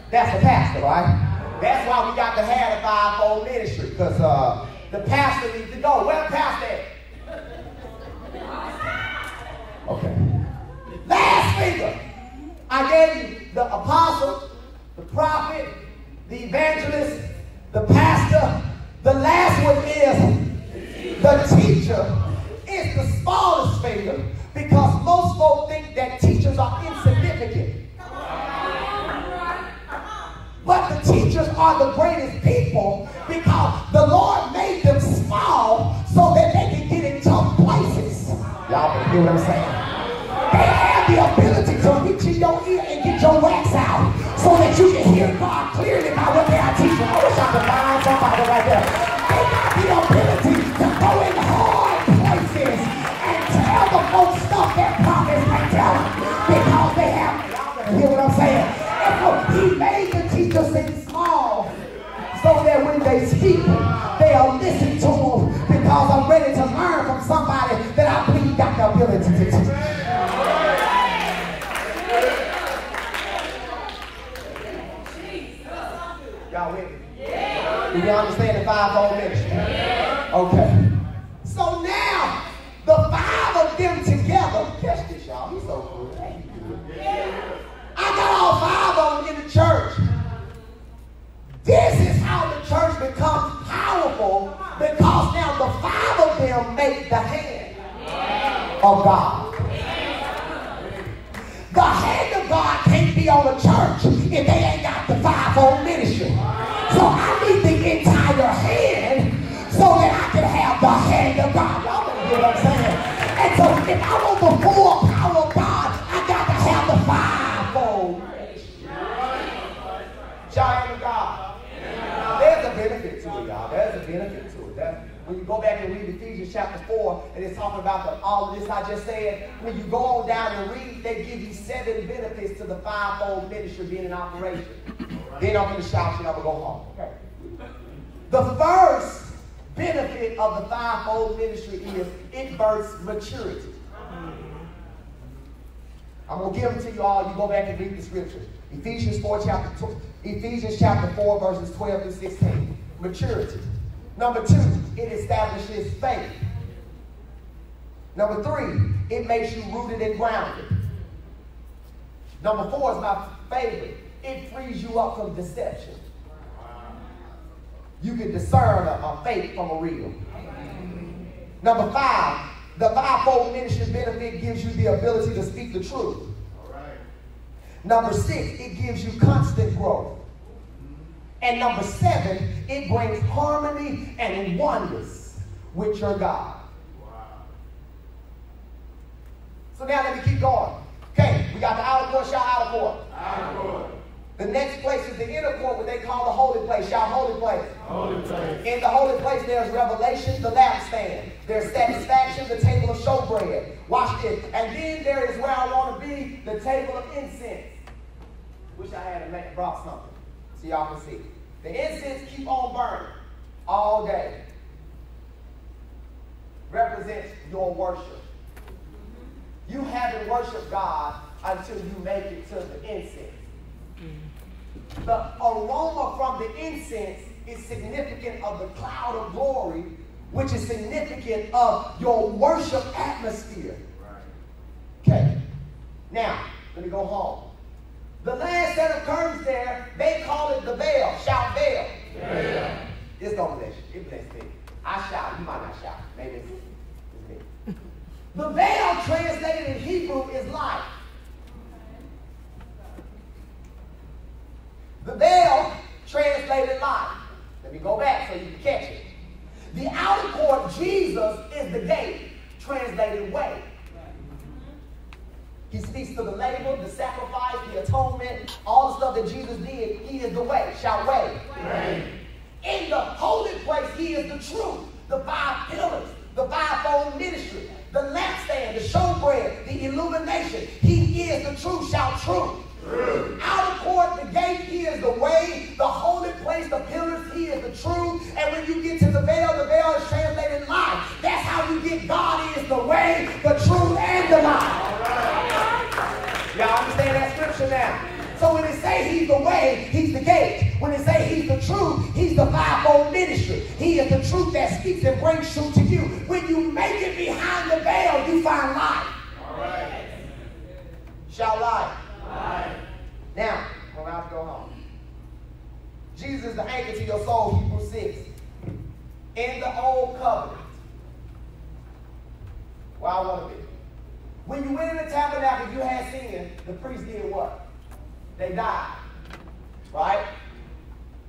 That's the pastor, right? That's why we got to have the fivefold ministry. Because the pastor needs to go. Where the pastor at? Okay. Last finger. I gave you the apostle, the prophet, the evangelist, the pastor. The last one is the teacher. Is the smallest finger because most folks think that teachers are insignificant. But the teachers are the greatest people because the Lord made them small so that they can get in tough places. Y'all can hear what I'm saying? They have the ability to reach in your ear and get your wax out so that you can hear God clearly by what they are teaching. I wish I could find somebody right there. They got the ability to go in hard places and tell the folks stuff that prophets can't tell them because they have, y'all can hear what I'm saying? And so he made the teachers seem small so that when they speak, they'll listen to them because I'm ready to learn from somebody that I believe got the ability to teach. Y'all with me? Do you understand the fivefold ministry? Okay. So now, the five of them together, catch this, y'all. He's so good. I got all five of them in the church. This is how the church becomes powerful because now the five of them make the hand of God. The hand of God can't be on the church if they ain't got the fivefold ministry. So I need the entire hand so that I can have the hand of God. Y'all know what I'm saying? And so if I want the full power of God, I got to have the fivefold ministry. Giant of God. There's a benefit to it, y'all. There's a benefit to it. When you go back and read Ephesians chapter 4, and it's talking about all of this I just said, when you go on down and read, they give you 7 benefits to the fivefold ministry being in operation. Then I'm going to shout you, I'm going to go home. Okay. The first benefit of the fivefold ministry is it births maturity. I'm going to give them to you all. You go back and read the scriptures. Ephesians chapter 4, verses 12 through 16. Maturity. Number 2, it establishes faith. Number 3, it makes you rooted and grounded. Number 4 is my favorite. It frees you up from deception. You can discern a fake from a real. Number 5, the fivefold ministry benefit gives you the ability to speak the truth. Number 6, it gives you constant growth. And number 7, it brings harmony and oneness with your God. Wow. So now let me keep going. Okay, we got the outer court, shout outer court. Outer court. The next place is the inner court, what they call the holy place. Shout holy place. Holy place. In the holy place, there's revelation, the lampstand. There's satisfaction, the table of showbread. Watch this. And then there is where I want to be, the table of incense. Wish I had brought something so y'all can see. The incense keep on burning all day. Represents your worship. You haven't worshiped God until you make it to the incense. The aroma from the incense is significant of the cloud of glory, which is significant of your worship atmosphere. Okay. Now, let me go home. The last set of curtains there, they call it the veil. Shout veil. Veil. It's going to bless you. It bless me. I shout. You might not shout. Maybe it's me. The veil, translated in Hebrew, is life. The veil, translated life. Let me go back so you can catch it. The outer court, Jesus, is the gate, translated way. He speaks to the labor, the sacrifice, the atonement, all the stuff that Jesus did. He is the way. Shout way. Way. In the holy place, he is the truth. The 5 pillars, the 5-fold ministry, the lampstand, the showbread, the illumination. He is the truth. Shout truth. True. Outer court, the gate, he is the way. The holy place, the pillars, he is the truth. And when you get to the veil is translated life. That's how you get God is the way, the truth, and the life. Y'all understand that scripture now? So when they say he's the way, he's the gate. When they say he's the truth, he's the 5-fold ministry. He is the truth that speaks and brings truth to you. When you make it behind the veil, you find life. All right. Shout life. Life. Now, we're about to go home. Jesus is the anchor to your soul, Hebrews 6. In the old covenant, where I want to be. When you went in the tabernacle, if you had sin, the priest did what? They died. Right?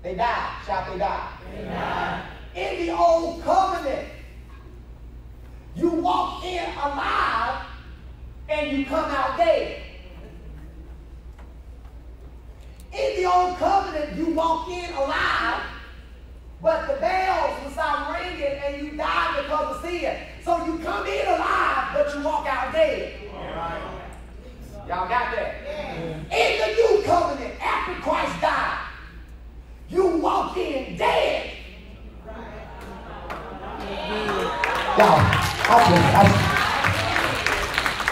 They died. Shout, they died. They died. In the old covenant, you walk in alive and you come out dead. In the old covenant, you walk in alive, but the bells will stop ringing and you die because of sin. So you come in alive, but you walk out dead. All right. Y'all got that? Yeah. In the new covenant, after Christ died, you walk in dead.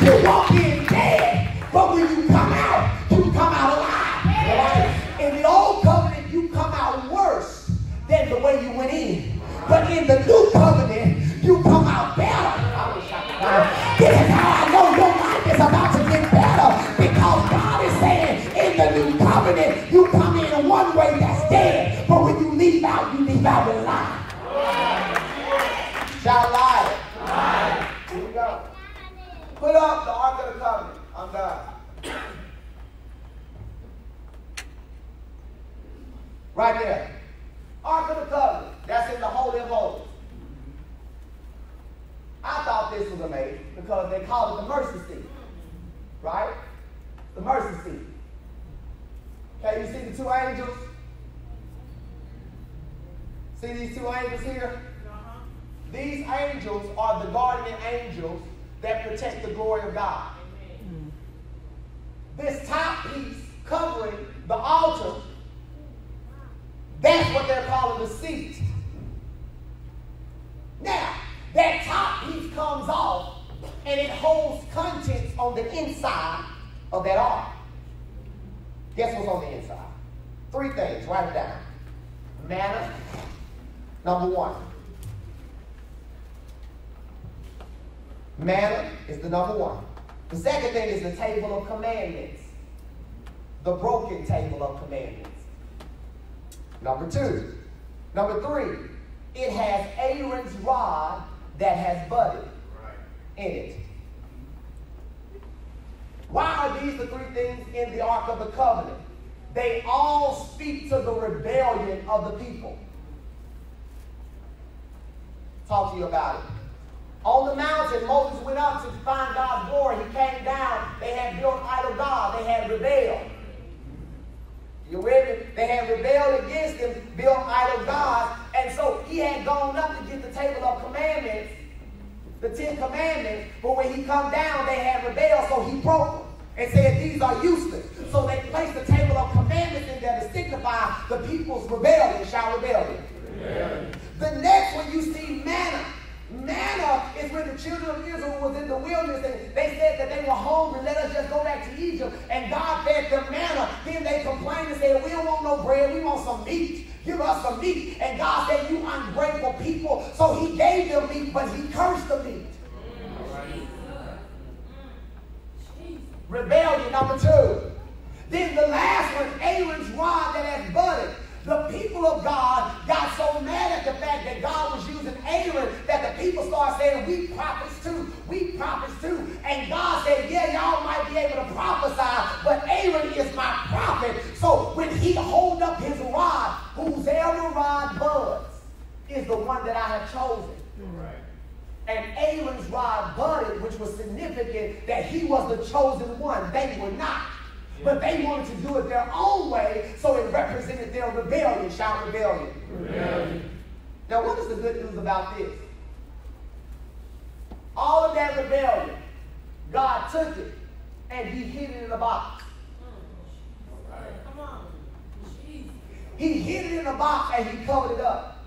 You walk in dead, but when you come out alive. Right? In the old covenant, you come out worse than the way you went in. But in the new covenant, you come out better. This is how I know your life is about to get better. Because God is saying, in the new covenant, you come in one way that's dead. But when you leave out with life. Shout life. Here we go. Put up the Ark of the Covenant. I'm done. Right there. Ark of the Covenant. That's in the Holy of Holies. I thought this was amazing because they call it the mercy seat. Right? The mercy seat. Okay, you see the 2 angels? See these 2 angels here? These angels are the guardian angels that protect the glory of God. This top piece covering the altar, that's what they're calling the seat. Now, that top piece comes off and it holds contents on the inside of that ark. Guess what's on the inside? 3 things, write it down. Manna, number 1. Manna is the number 1. The second thing is the table of commandments. The broken table of commandments. Number 2. Number 3, it has Aaron's rod that has budded in it. Why are these the 3 things in the Ark of the Covenant? they all speak to the rebellion of the people. Talk to you about it. On the mountain, Moses went up to find God's glory. He came down. They had built idol gods. They had rebelled. You with me? They had rebelled against him, built idol gods. And so he had gone up to get the table of commandments, the 10 commandments. But when he come down, they had rebelled, so he broke them and said these are useless. So they placed the table of commandments in there to signify the people's rebellion, shout rebellion. Yeah. The next one you see manna. Manna is when the children of Israel was in the wilderness and they said that they were hungry. Let us just go back to Egypt. And God fed them manna. Then they complained and said, we don't want no bread. We want some meat. Give us some meat. And God said, you ungrateful people. So he gave them meat, but he cursed the meat. Rebellion, number 2. Then the last one, Aaron's rod that has budded. The people of God got so mad at the fact that God was using Aaron that the people started saying, we prophets too, we prophets too. And God said, yeah, y'all might be able to prophesy, but Aaron is my prophet. So when he hold up his rod, whosever rod buds is the one that I have chosen. Right. And Aaron's rod budded, which was significant that he was the chosen one. They were not. But they wanted to do it their own way, so it represented their rebellion. Shout rebellion. Rebellion. Now, what is the good news about this? All of that rebellion, God took it and he hid it in a box. Come on. He hid it in a box and he covered it up.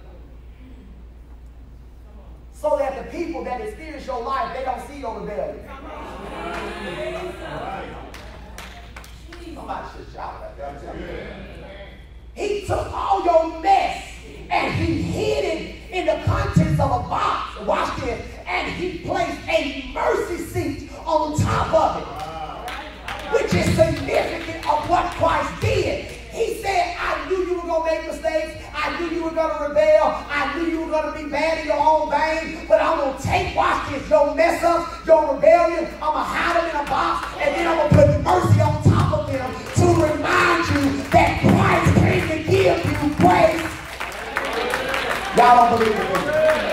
So that the people that experience your life, they don't see your rebellion. Somebody should shout like that. He took all your mess and he hid it in the contents of a box. Watch this. And he placed a mercy seat on top of it, which is significant of what Christ did. He said, I knew you were going to make mistakes. I knew you were going to rebel. I knew you were going to be bad in your own vein. But I'm going to take, watch this, your mess up, your rebellion. I'm going to hide them in a box. And then I'm going to put mercy on top of them to remind you that Christ came to give you grace. Y'all don't believe it.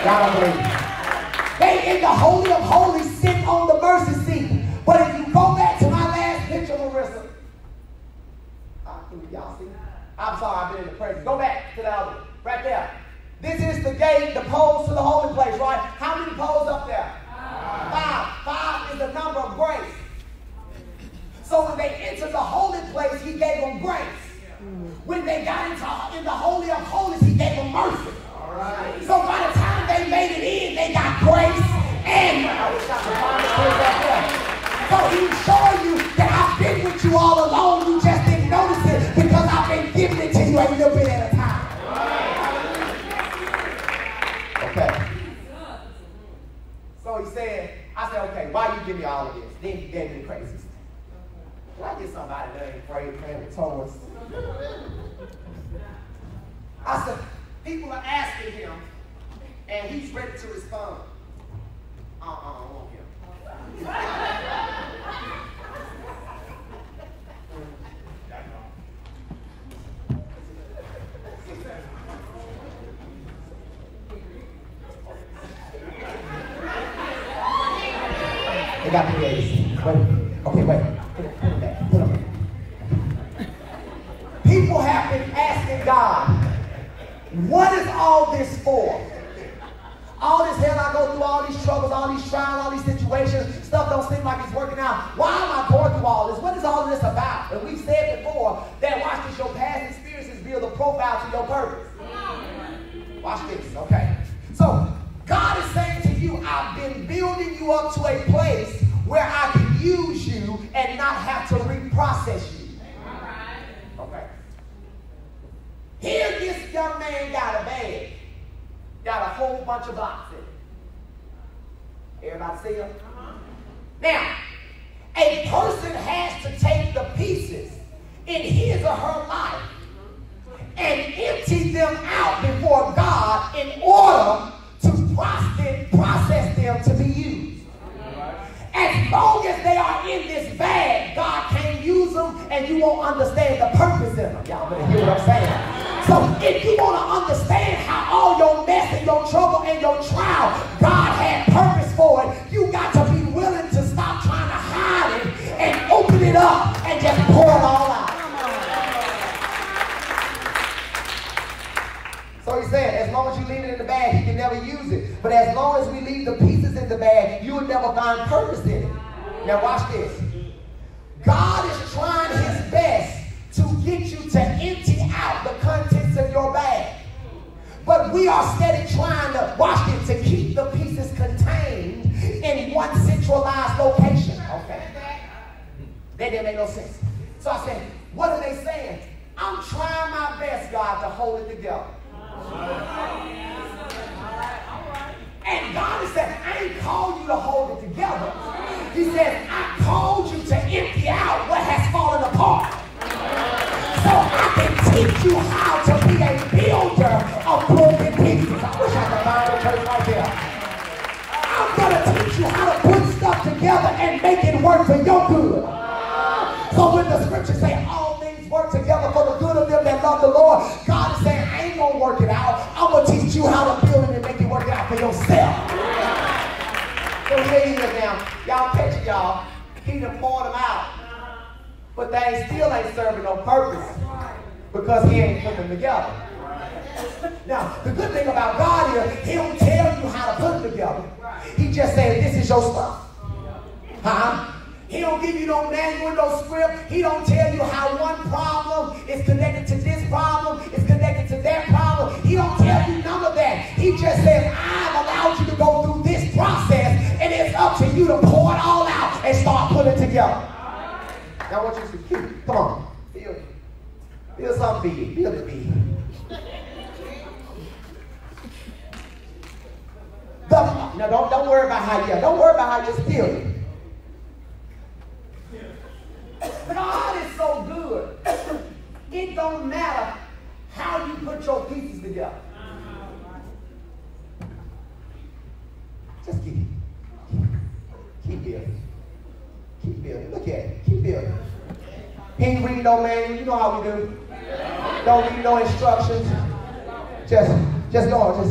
Y'all don't believe it. They in the Holy of Holies sit on the mercy seat. But if you go back to my last picture, Marissa, y'all see? I'm sorry, I've been in the presence. Go back to the other one. Right there. This is the gate, the poles to the holy place, right? How many poles up there? 5. 5 is the number of grace. So when they entered the holy place, he gave them grace. When they got in the Holy of Holies, he gave them mercy. So by the time they made it in, they got grace and mercy. So he's showing you that I've been with you all along. You just didn't notice it because I've been giving it to you a little bit at a time. Okay. So he said, I said, okay, why you give me all of this? Then he gave me the crazy stuff. Can I get somebody that ain't praying with tongues? I said, people are asking him, and he's ready to respond. I want him. They got the gaze. Wait. Okay, wait. Put it back. Put it back. People have been asking God, what is all this for? All this hell I go through, all these troubles, all these trials, all these situations, stuff don't seem like it's working out. Why am I going through all this? What is all of this about? And we've said before that watch this, your past experiences build a profile to your purpose. Watch this, okay? So God is saying to you, I've been building you up to a place where I can use you and not have to reprocess you. Okay. Here this young man got a bag. Got a whole bunch of boxes in it. Everybody see them? Now, a person has to take the pieces in his or her life and empty them out before God in order to process them to be used. As long as they are in this bag, God can't use them and you won't understand the purpose in them. Y'all better hear what I'm saying. So if you want to understand how all your mess and your trouble and your trial, God had purpose for it, you got to be willing to stop trying to hide it and open it up and just pour it all out. So he said, as long as you leave it in the bag, he can never use it. But as long as we leave the pieces in the bag, you will never find purpose in it. Now watch this. God is trying his best to get you to empty out the contents of your bag. But we are steady trying to, watch it, to keep the pieces contained in one centralized location. Okay. That didn't make no sense. So I said, what are they saying? I'm trying my best, God, to hold it together. And God is saying, I ain't called you to hold it together. He said, I called you to empty out what has fallen apart. So I can teach you how to be a builder of broken pieces. I wish I could find a church right there. I'm going to teach you how to put stuff together and make it work for your good. So when the scriptures say all things work together for the good of them that love the Lord, God is saying, I ain't going to work it out. I'm going to teach you how to build it and make it work out for yourself. So here he is now. Y'all catch it, y'all. He done poured them out. But they still ain't serving no purpose because he ain't put them together. Now, the good thing about God is he don't tell you how to put them together. He just says, this is your stuff. He don't give you no manual, no script. He don't tell you how one problem is connected to this problem, is connected to that problem. He don't tell you none of that. He just says, I've allowed you to go through this process, and it's up to you to pour it all out and start putting it together. Now I want you to keep, come on, build something big, build it big. Now don't worry about how you're stealing. God is so good. It don't matter how you put your pieces together. Just keep building. Keep building. Look at it. Keep building. He ain't reading no manual. You know how we do. Don't read no instructions. Just go.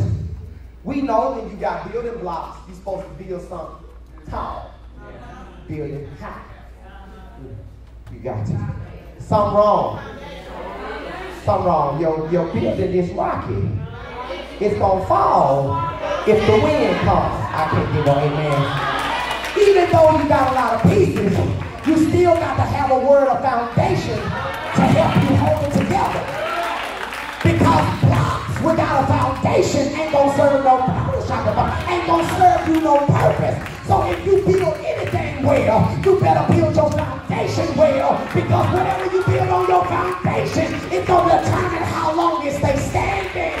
We know when you got building blocks, you're supposed to build something tall. Build it high. You got to. Something wrong. Your building is rocky. It's going to fall if the wind comes. I can't give no amen. Even though you got a lot of pieces, you still got to have a word of foundation to help you hold it together. Because blocks without a foundation ain't going to serve no purpose. Ain't going to serve you no purpose. So if you build anything well, you better build your foundation well, because whatever you build on your foundation, it's going to determine how long it stays standing.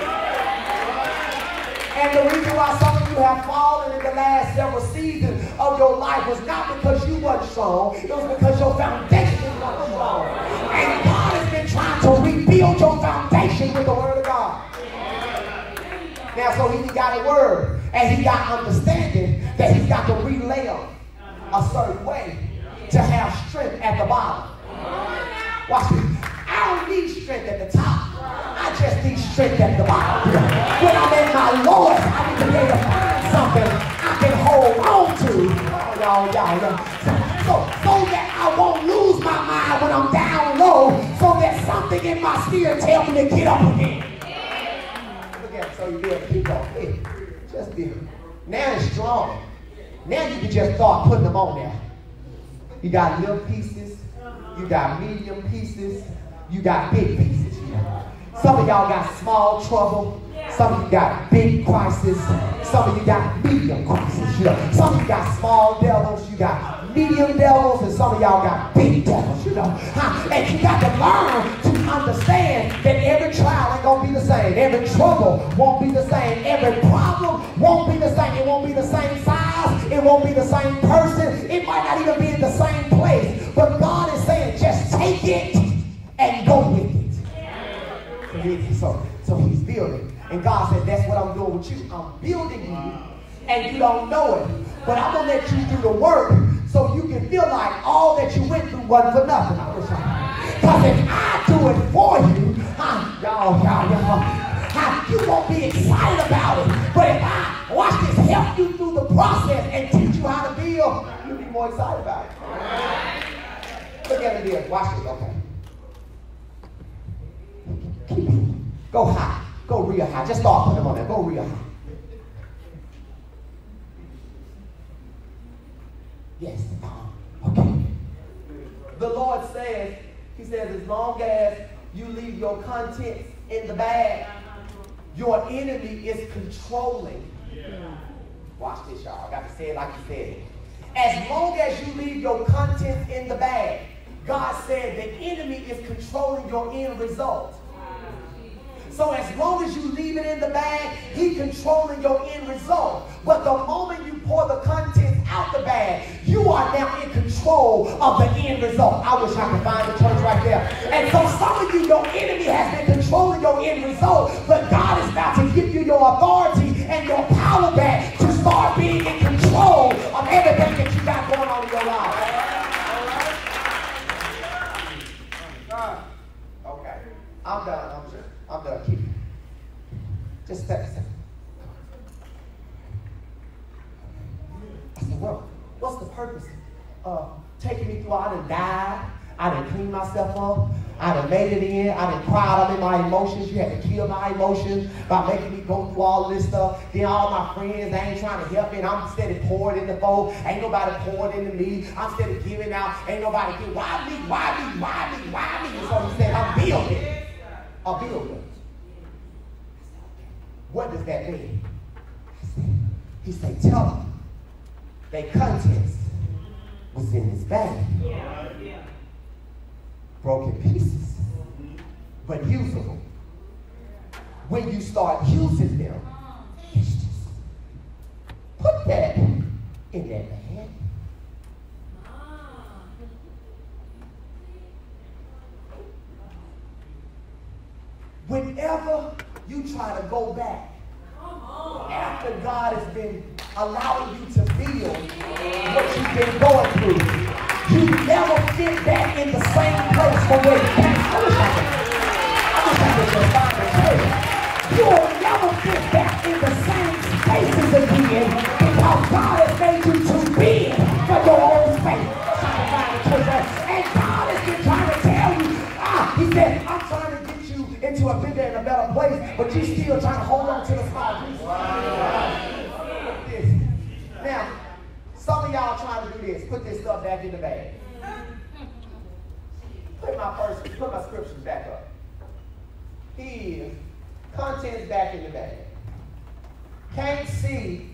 And the reason why some of you have fallen in the last several seasons of your life was not because you weren't strong, it was because your foundation wasn't strong. And God has been trying to rebuild your foundation with the word of God. Now, so he got a word, and he got understanding that he's got to relay them a certain way to have strength at the bottom. Watch this. I don't need strength at the top. I just need strength at the bottom. When I'm in my lowest, I need to be able to find something I can hold on to. Y'all. So that I won't lose my mind when I'm down low, so that something in my spirit tells me to get up again. So you build, keep going. Hey, just build. Now it's strong. Now you can just start putting them on there. You got little pieces. You got medium pieces. You got big pieces. Some of y'all got small trouble. Some of you got big crisis. Some of you got medium crisis. Some of you got small devils. You got medium devils, and some of y'all got big devils, And you got to learn to understand that every trial ain't gonna be the same. Every trouble won't be the same. Every problem won't be the same. It won't be the same size. It won't be the same person. It might not even be in the same place. But God is saying, just take it and go with it. So he's building. And God said, that's what I'm doing with you. I'm building you, and you don't know it. But I'm going to let you do the work so you can feel like all that you went through wasn't for nothing. Because if I do it for you, you won't be excited about it. But if I, watch this, help you through the process and teach you how to build, you'll be more excited about it. Look at it here. Watch it. Okay. Keep it. Go high. Go real high. Just start putting them on there. Go real high. Yes. Okay. The Lord says, he says, as long as you leave your contents in the bag, your enemy is controlling. Watch this, y'all. I got to say it like he said it. As long as you leave your contents in the bag, God said the enemy is controlling your end result. So as long as you leave it in the bag, he's controlling your end result. But the moment you pour the contents out the bag, you are now in control of the end result. I wish I could find the church right there. And so some of you, your enemy has been controlling your end result, but God is about to give you your authority and your power back to start being in control of everything that you got going on in your life. Okay, I'm done. I'm done. Keep it. Just step. I said, well, what's the purpose of taking me through? I done died. I done cleaned myself up. I done made it in. I done cried up in my emotions. You had to kill my emotions by making me go through all this stuff. Then all my friends, they ain't trying to help me. And I'm steady pouring in the bowl. Ain't nobody pouring into me. I'm steady giving out. Ain't nobody giving. Why me? And so he said, I'm building. A builder. What does that mean? He said, tell them their contents was in this bag. Broken pieces, but usable. When you start using them, put that in that bag. Whenever you try to go back after God has been allowing you to feel what you've been going through, you never fit back in the same place from where you came. I wish I could just find the church. You will never fit back in the same spaces again because God has made you too big for your own space. And God has been trying to tell you, he said, I'm trying to get you into a bigger and a better place, but you still trying to hold on to the small piece. Now, some of y'all trying to do this. Put this stuff back in the bag. Put my scriptures back up. Here, contents back in the bag. Can't see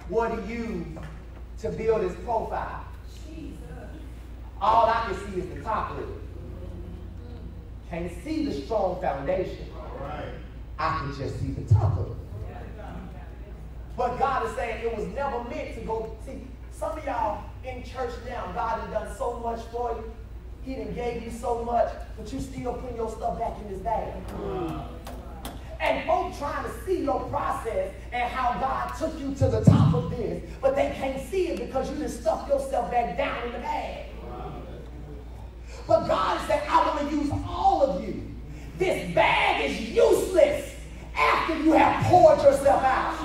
what he used to build his profile. All I can see is the top of it. Can't see the strong foundation. I can just see the top of it. But God is saying it was never meant to go. See, some of y'all in church now, God has done so much for you. He done gave you so much, but you still putting your stuff back in this bag. And folks trying to see your process and how God took you to the top of this, but they can't see it because you just stuffed yourself back down in the bag. But God said, I want to use all of you. This bag is useless after you have poured yourself out.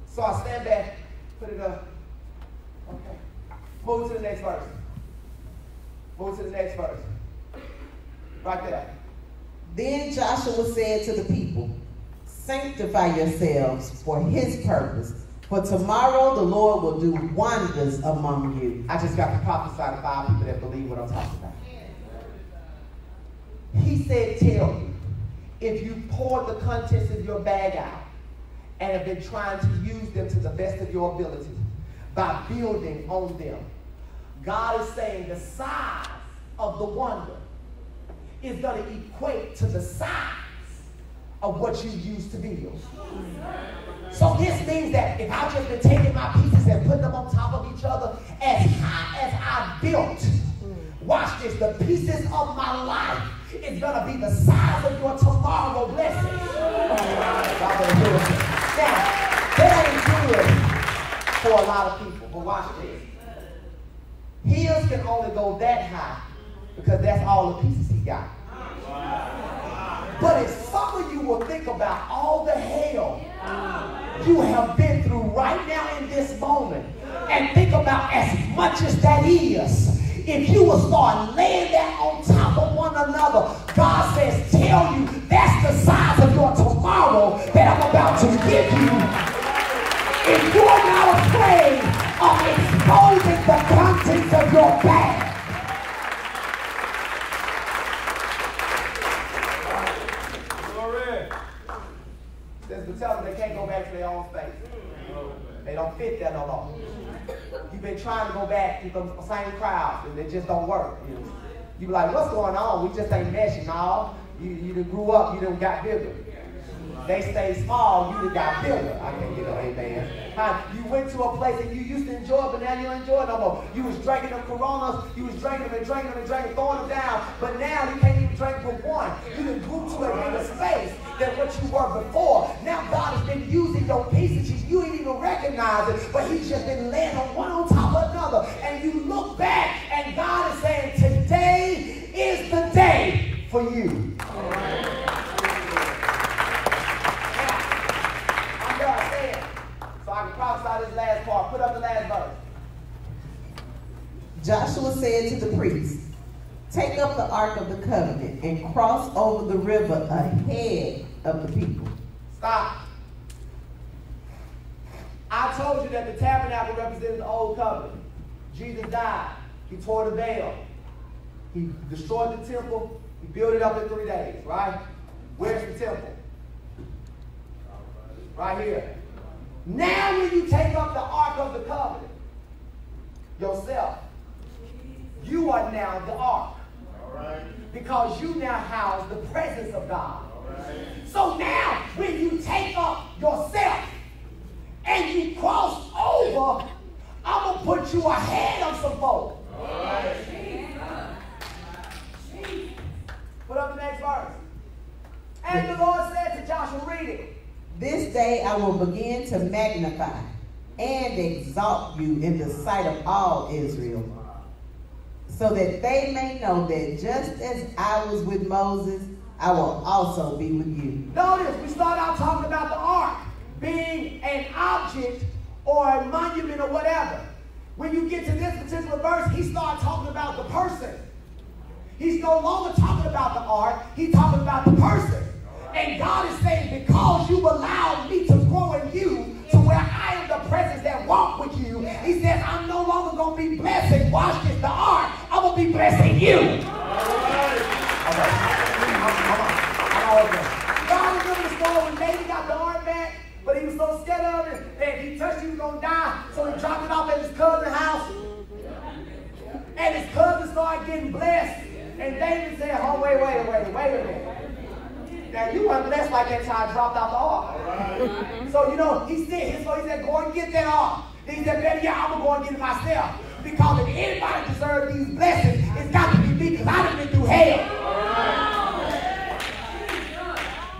So I stand back, put it up. Okay. Move to the next verse. Move to the next verse. Right there. Then Joshua said to the people, sanctify yourselves for his purpose, for tomorrow the Lord will do wonders among you. I just got to prophesy to 5 people that believe what I'm talking about. He said, tell you, if you poured the contents of your bag out and have been trying to use them to the best of your ability by building on them, God is saying the size of the wonder is going to equate to the size of what you used to build. So this means that if I've just been taking my pieces and putting them on top of each other, as high as I built, watch this, the pieces of my life is going to be the size of your tomorrow blessing. God for a lot of people. But watch this. Hills can only go that high because that's all the pieces he got. But if some of you will think about all the hell you have been through right now in this moment, and think about as much as that is, if you will start laying that on top of one another, God says, tell you that's the size of your tomorrow that I'm about to give you. If you're not afraid of exposing the contents of your bag. Just tell them they can't go back to their own space. They don't fit there no more. You've been trying to go back to the same crowd, and it just don't work. You be like, what's going on? We just ain't meshing. No, you done grew up, you done got bigger. They stay small, you done got bigger. I can't get an amen. You went to a place and you used to enjoy it, but now you don't enjoy it no more. You was drinking them Coronas, you was drinking them and drinking them and drinking, throwing them down, but now you can't even drink with one. You done grew to a bigger space than what you were before. Now God has been using your pieces. You ain't even recognize it, but he's just been laying on one on top of another. And you look back and God is saying, today is the day for you. I can prophesy this last part. Put up the last verse. Joshua said to the priests, take up the Ark of the Covenant and cross over the river ahead of the people. Stop. I told you that the tabernacle represented the old covenant. Jesus died. He tore the veil. He destroyed the temple. He built it up in 3 days, right? Where's the temple? Right here. Now when you take up the Ark of the Covenant, yourself, you are now the Ark. Because you now house the presence of God. So now when you take up yourself and you cross over, I'm going to put you ahead of some folk. Put up the next verse. And the Lord said to Joshua, read it. This day I will begin to magnify and exalt you in the sight of all Israel, so that they may know that just as I was with Moses, I will also be with you. Notice, we start out talking about the ark being an object or a monument or whatever. When you get to this particular verse, he starts talking about the person. He's no longer talking about the ark, he's talking about the person. And God is saying, because you've allowed me to grow in you to where I am the presence that walk with you, he says, I'm no longer going to be blessing, watch this, the ark, I'm going to be blessing you. God remember the story when David got the ark back, but he was so scared of it that he touched it, he was going to die, so he dropped it off at his cousin's house. And his cousin started getting blessed. And David said, oh, wait a minute. Now, you weren't blessed like that time I dropped out the ark. So, you know, he said, go and get that ark. Then he said, baby, yeah, I'm going to go and get it myself. Because if anybody deserves these blessings, it's got to be me, because I done been through hell.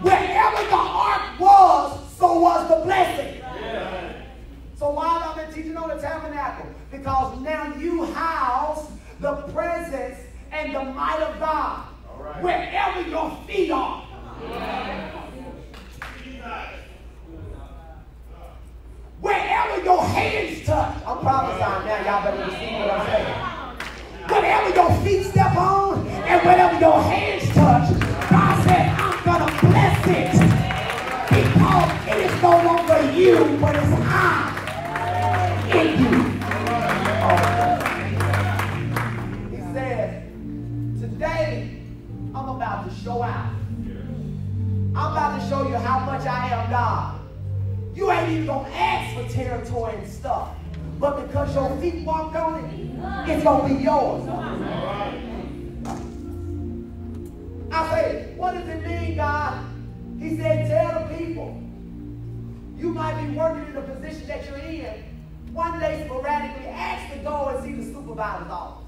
Wherever the ark was, so was the blessing. So why have I been teaching on the tabernacle? Because now you house the presence and the might of God. Wherever your feet are. Wherever your hands touch, I'm prophesying now, y'all better receive what I'm saying. Whatever your feet step on and whatever your hands touch, God said, I'm going to bless it. Because it is no longer you, but it's I in you. He says, today I'm about to show out. I'm about to show you how much I am God. You ain't even going to ask for territory and stuff. But because your feet walked on it, it's going to be yours. I say, what does it mean, God? He said, tell the people. You might be working in the position that you're in. One day, sporadically, ask to go and see the supervisor's office.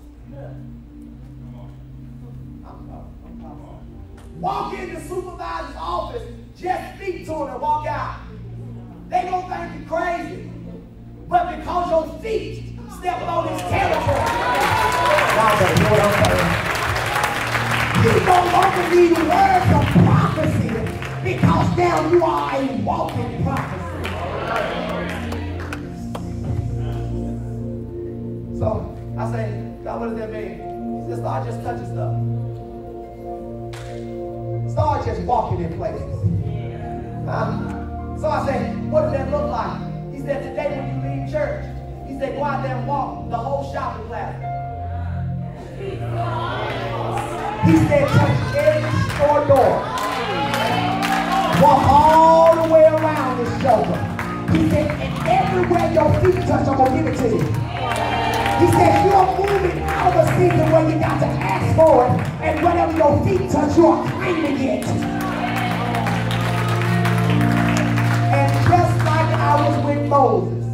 Walk in the supervisor's office, just speak to him and walk out. They gonna think you crazy. but because your feet stepped on his territory. Y'all better hear what I'm saying. You no longer need words of prophecy because now you are a walking prophecy. So I say, God, what does that mean? He said, start just touching stuff. Start just walking in places. So I said, what does that look like? He said, today when you leave church, he said, go out there and walk the whole shopping plaza. He said, touch every store door. Walk all the way around this shoulder. He said, and everywhere your feet touch, I'm going to give it to you. He said, you're moving out of a season where you got to ask for it, and whatever your feet touch, you are claiming it. And just like I was with Moses,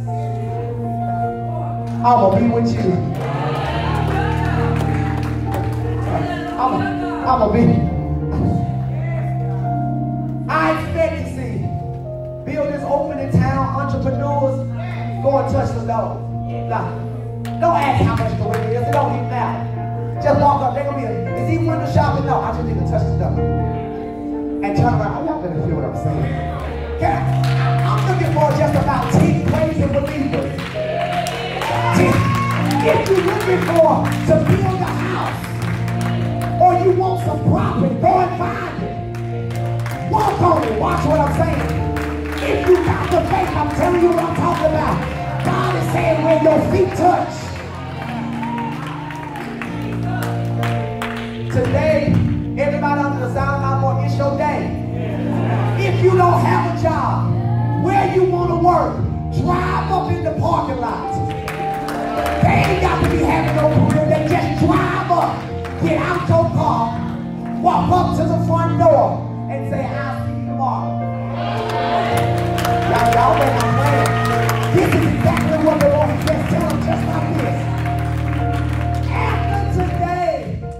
I'm going to be with you. I'm going to be. I expect to see buildings open in town, entrepreneurs go and touch the door. Now, don't ask how much the rent is. It don't even matter. Just walk up. They're going to be is he window shopping? No, I just need to touch the door. And turn around. Y'all better feel what I'm saying. Okay. I'm looking for just about 10 crazy believers. 10. If you're looking for to build a house or you want some property, go and find it. Walk on it. Watch what I'm saying. If you got the faith, I'm telling you what I'm talking about. God is saying when your feet touch. Today, everybody under the sound of my voice, it's your day. If you don't have a job, where you want to work, drive up in the parking lot. They ain't got to be having no career. They just drive up, get out your car, walk up to the front door, and say, I'll see you tomorrow. Y'all know what I'm saying. This is exactly what the Lord says. Tell them just like this. After today,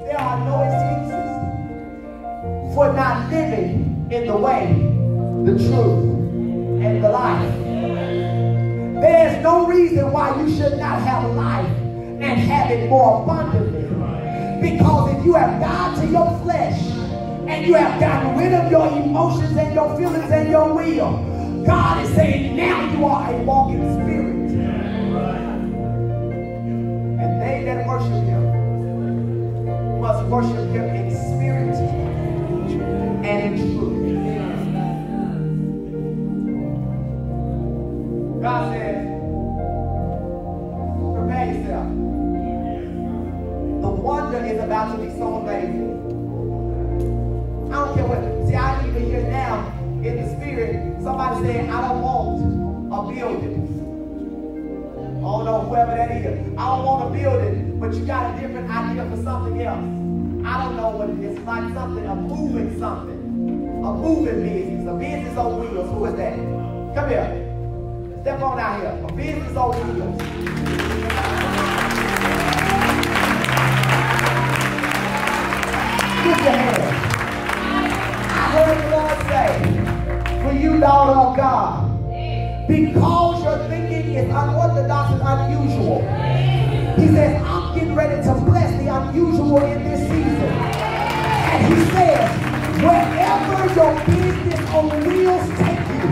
there are no excuses for not living in the way, the truth, and the life. There's no reason why you should not have life and have it more abundantly. Because if you have died to your flesh and you have gotten rid of your emotions and your feelings and your will, God is saying now you are a walking spirit. And they that worship him must worship him in spirit and in truth. God says, prepare yourself. The wonder is about to be so amazing. I don't care what, see, I even hear now in the spirit, somebody saying, I don't want a building. I don't know whoever that is. I don't want a building, but you got a different idea for something else. I don't know what it is. It's like something, a moving something. A moving business. A business on wheels. Who is that? Come here. Step on out here. A business on wheels. Lift your hands. I heard the Lord say, for you, daughter of God, because your thinking is unorthodox and unusual, he says, I'm getting ready to bless the unusual in this season. And he says, wherever your business on wheels take you,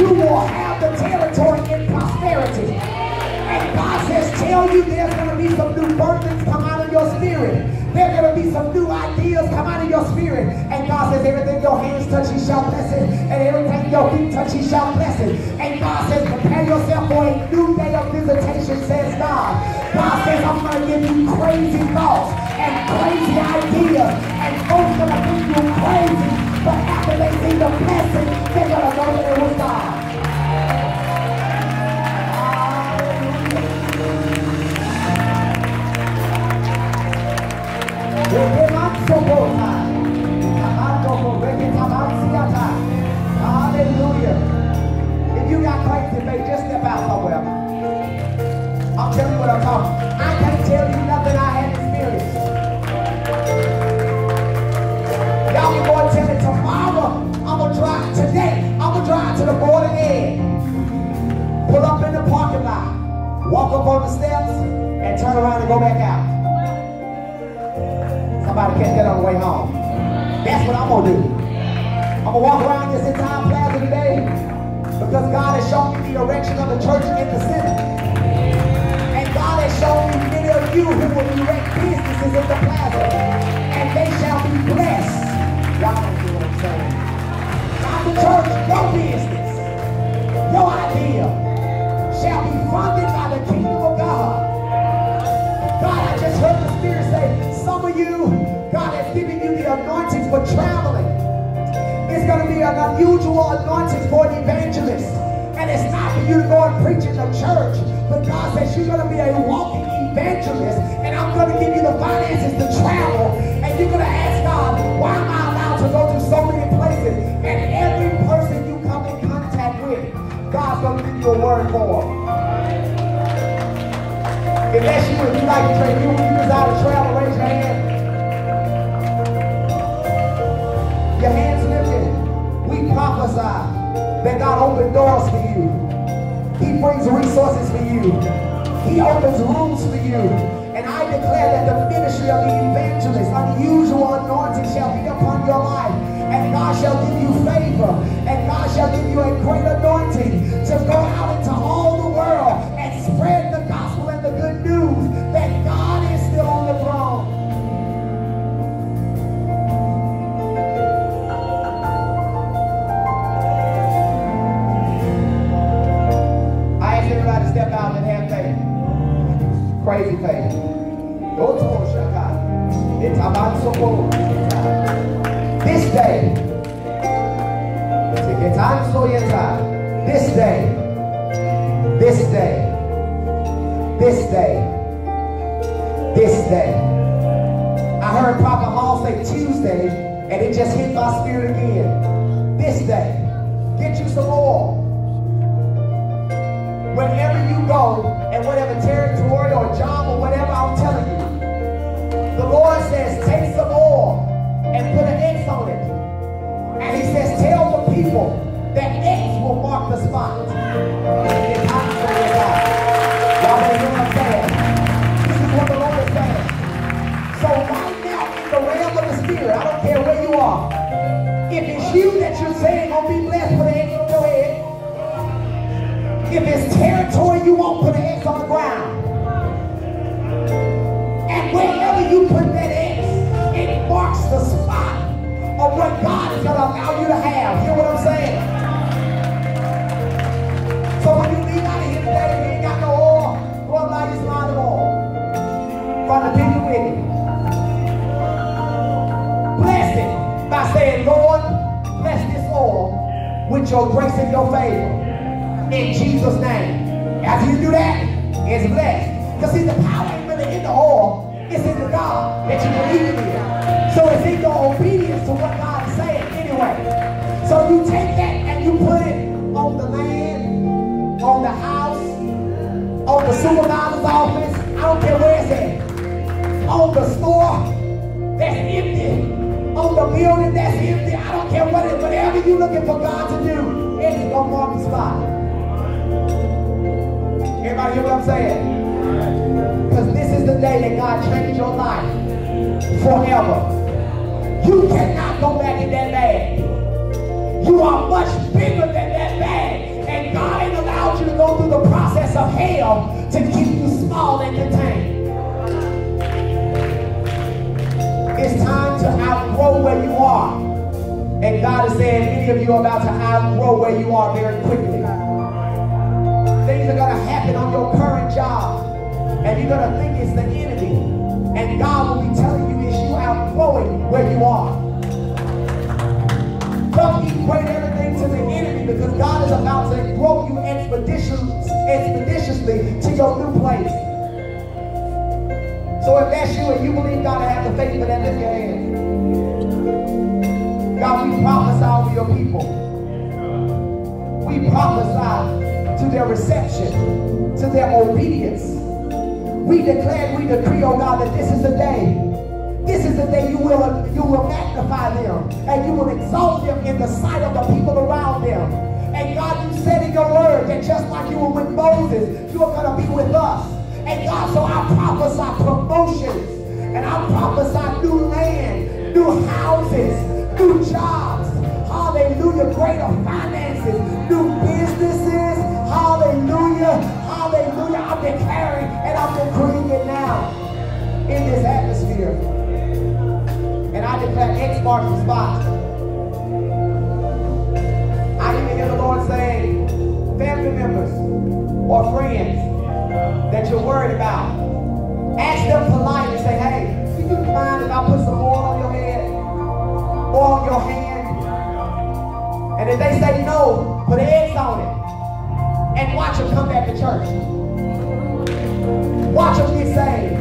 you will have the territory in prosperity. And God says, tell you there's going to be some new burdens come out of your spirit. There's going to be some new ideas come out of your spirit. And God says, everything your hands touch, he shall bless it. And everything your feet touch, he shall bless it. And God says, prepare yourself for a new day of visitation, says God. God says, I'm going to give you crazy thoughts and crazy ideas. And folks going to think you crazy. But after they see the blessing, they're going to know that it was God. Hallelujah. If you got crazy faith, just step out somewhere. I'm telling you what I'm talking. I can't tell you nothing I had experienced. Y'all can go and tell me tomorrow. I'm going to drive today. I'm going to drive walk up on the steps, and turn around and go back out. Somebody catch that on the way home. That's what I'm going to do. I'm going to walk around this entire plaza today because God has shown me the erection of the church in the city. And God has shown me many of you who will erect businesses in the plaza. And they shall be blessed. Y'all don't see what I'm saying. Not the church, your business, your idea shall be funded by the kingdom of God. God, I just heard the Spirit say, some of you, God has given you the anointing for traveling. It's going to be an unusual anointing for an evangelist. And it's not for you to go and preach in the church, but God says you're going to be a walking evangelist, and I'm going to give you the finances to travel, and you're going to ask God, why am I allowed to go to so many places? And every person you come in contact with, God's going to give you a word for. If that's you, if you like to trade, you desire to travel, raise your hand. Your hands lifted. We prophesy that God opens doors for you. He brings resources for you. He opens rooms for you. And I declare that the ministry of the evangelist, unusual anointing shall be upon your life. And God shall give you favor. And God shall give you a great anointing to go out into all the world and spread the gospel and the good news that God is still on the throne. I ask everybody to step out and have faith. Crazy faith. Go to Shaka. It's about so cool. This day, this day, this day, this day, this day. I heard Prophet Hall say Tuesday, and it just hit my spirit again. This day, get you some oil. Wherever you go, and whatever territory or job or whatever, I'm telling you, the Lord says take some oil and put an X on it. And he says tell the people that X will mark the spot. It's time for your God. Y'all better hear what I'm saying. This is what the Lord is saying. So right now in the realm of the Spirit, I don't care where you are, if it's you that you're saying gonna be blessed, put an X on your head. If it's territory you won't, put an X on the ground. And wherever you put that X, it marks the spot of what God is going to allow you to have. Hear what I'm saying? So when you leave out of here today and you ain't got no oil, go and buy this line of oil from the people with it. Bless it by saying, Lord, bless this oil with your grace and your favor. In Jesus' name. After you do that, it's blessed. Because see, the power ain't really in the oil. It's in the God that you believe in. So it's in your obedience to what God is saying anyway. So you take that and you put it on the land, on the house, on the supervisor's office. I don't care where it's at. On the store that's empty. On the building that's empty. I don't care what it is. Whatever you're looking for God to do, it's going to mark the spot. Everybody hear what I'm saying? Because this is the day that God changed your life forever. You cannot go back in that bag. You are much bigger than that bag. And God ain't allowed you to go through the process of hell to keep you small and contained. It's time to outgrow where you are. And God is saying many of you are about to outgrow where you are very quickly. Things are going to happen on your current job, and you're going to think it's the enemy, and God will be telling you it's you outgrowing where you are. Don't equate everything to the enemy, because God is about to grow you expeditiously to your new place. So if that's you and you believe God to have the faith for that, lift your hand. God, we prophesy over your people. We prophesy to their reception, to their obedience. We declare, we decree, oh God, that this is the day. This is the day you will magnify them, and you will exalt them in the sight of the people around them. And God, you said in your word that just like you were with Moses, you are going to be with us. God, so I prophesy promotions. And I prophesy new land, new houses, new jobs. Hallelujah. Greater finances, new businesses. Hallelujah. Hallelujah. I'm declaring and I'm decreeing it now in this atmosphere. And I declare X marks the spot. I even hear the Lord saying, family members or friends that you're worried about, ask them politely, say, hey, do you mind if I put some oil on your head or on your hand? And if they say no, put eggs on it and watch them come back to church. Watch them get saved.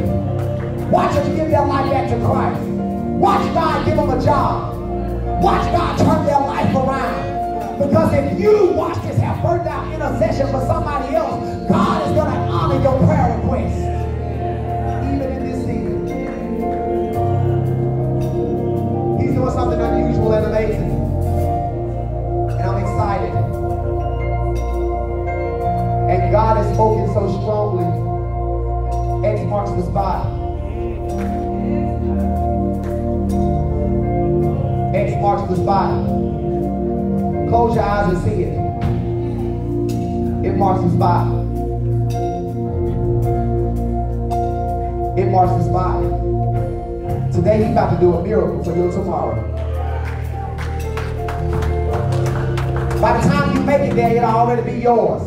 Watch them give their life back to Christ. Watch God give them a job. Watch God turn their life around. Because if you, watch this, have burnt out intercession for somebody else, God is going to honor your prayer request. Even in this season. He's doing something unusual and amazing. And I'm excited. And God has spoken so strongly. X marks the spot. X marks the spot. Close your eyes and see it. It marks the spot. It marks the spot. Today he's about to do a miracle for you tomorrow. By the time you make it there, it'll already be yours.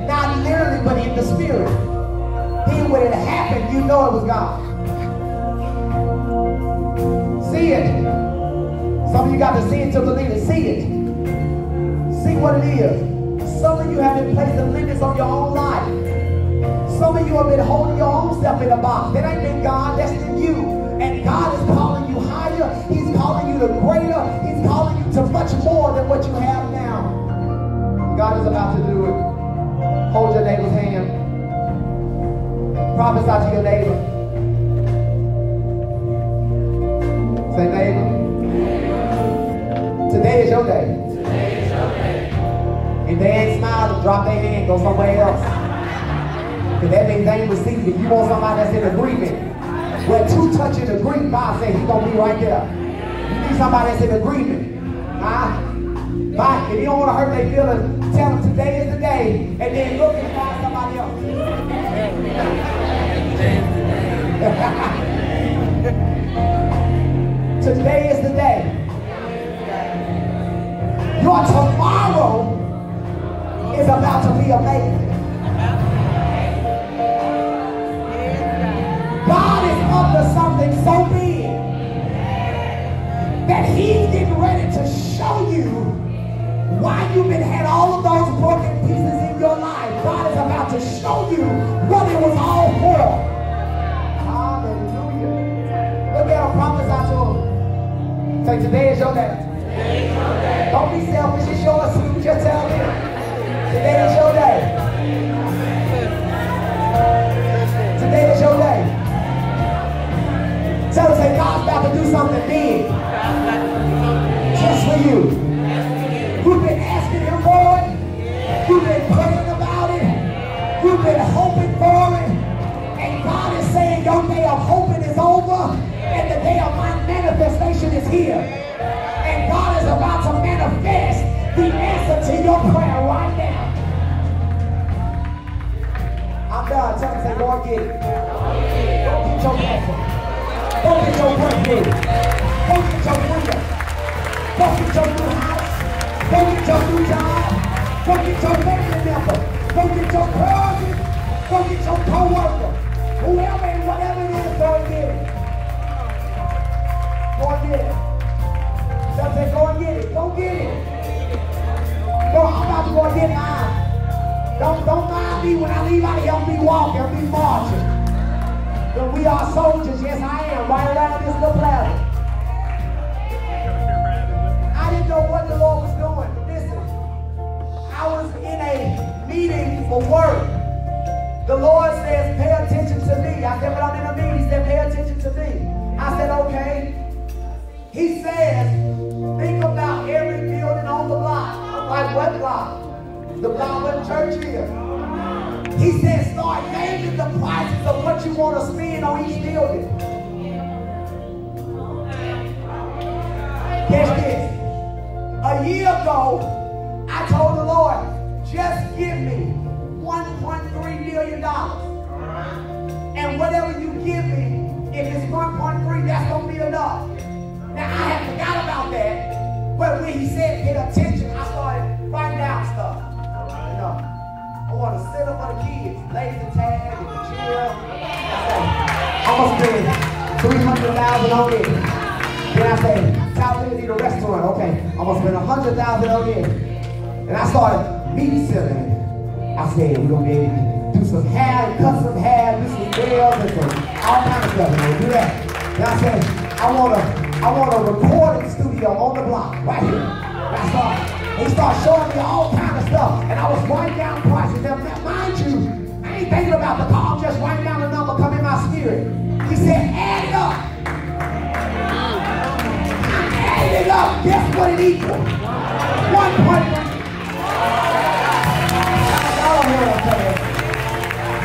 Not literally, but in the spirit. Then when it happened, you know it was God. See it. Some of you got to see it to believe it. See it. See what it is. Some of you have been placing limits on your own life. Some of you have been holding your own self in a box. That ain't been God, that's been you. And God is calling you higher. He's calling you to greater. He's calling you to much more than what you have now. God is about to do it. Hold your neighbor's hand. Prophesy to your neighbor. Say, neighbor. Today is your day. Today is your day. If they ain't smiling, drop their hand, go somewhere else. Because that means they ain't receiving. You want somebody that's in agreement. Where two touch in agreement, God says he's going to be right there. You need somebody that's in agreement. Huh? But if you don't want to hurt their feelings, tell them today is the day, and then look and find somebody else. Today is the day. Your tomorrow is about to be amazing. God is up to something so big that he's getting ready to show you why you've been had all of those broken pieces in your life. God is about to show you what it was all for. Hallelujah. Look at him, prophesy to him. Say, today is your day. Don't be selfish, it's yours. Just tell him. Today is your day. Today is your day. Tell him, say, God's about to do something big. Just for you. You've been asking him for it. You've been praying about it. You've been hoping for it. And God is saying your day of hoping is over. And the day of my manifestation is here. And God is about to manifest the answer to your prayer right now. I'm done. Tell me, say, go and get it. Go get your blessing. Go get your breakthrough. Go get your freedom. Go get your new house. Go get your new job. Go get your family member. Go get your cousin. Go get your co-worker. Whoever and whatever it is, go and get it. Go and get it. Tell them, go and get it. Go get it. Go, I'm about to go and get mine. Don't mind me when I leave out here. I'll be walking. I'll be marching. But we are soldiers. Yes, I am. Right around this little planet. I didn't know what the Lord was doing. Listen, I was in a meeting for work. The Lord says, pay attention to me. I said, but I'm in a meeting. He said, pay attention to me. I said, okay. He says, think about every building on the block. I'm like, what block? The block where the church is. He said, start naming the prices of what you want to spend on each building. Catch this. A year ago, I told the Lord, just give me $1.3 million. And whatever you give me, if it's 1.3, that's going to be enough. Now, I had forgot about that. But when he said, pay attention, I started writing down stuff. You know, I want to sit up for the kids, lazy tag and chill. I'm going to spend $300,000 on it. Then I say, South End need a restaurant. Okay, I'm going to spend $100,000 on it. And I started meat selling. I said, we're going to be able to do some hair, cut some hair, do some nails, and some all kind of stuff. And we'll do that. And I said, I want a recording studio on the block, right here. He started showing me all kind of stuff. And I was writing down prices. Now, mind you, I ain't thinking about the car. I'm just writing down the number come in my spirit. He said, add it up. Add it up. Guess what it equals? 1.1.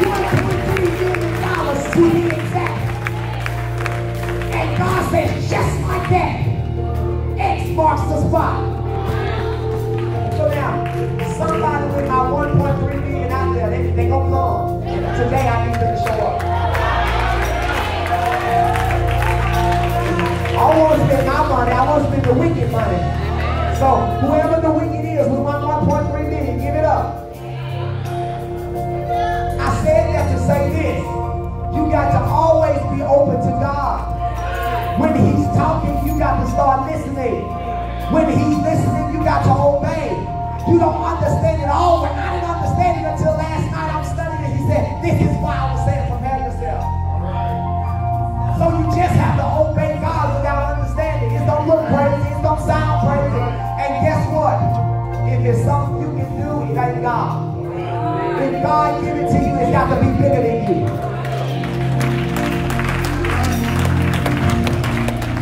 $1.3 million to be exact. And God says, just like that, X marks the spot. So now, somebody with my 1.3 million out there, they gonna come. Today I need them to show up. I don't want to spend my money, I want to spend the wicked money. So whoever the wicked is with my 1.3 million, give it up. I said that to say this. You got to always be open to God. When he's talking, you got to start listening. When he's listening, you got to obey. You don't understand it all, but I didn't understand it until last night. I'm studying it. He said, this is why I was saying prepare yourself. So you just have to obey God without understanding. It don't look crazy. It don't sound crazy. And guess what? If it's something you can do, it ain't God. If God give it to you, it's got to be bigger than you.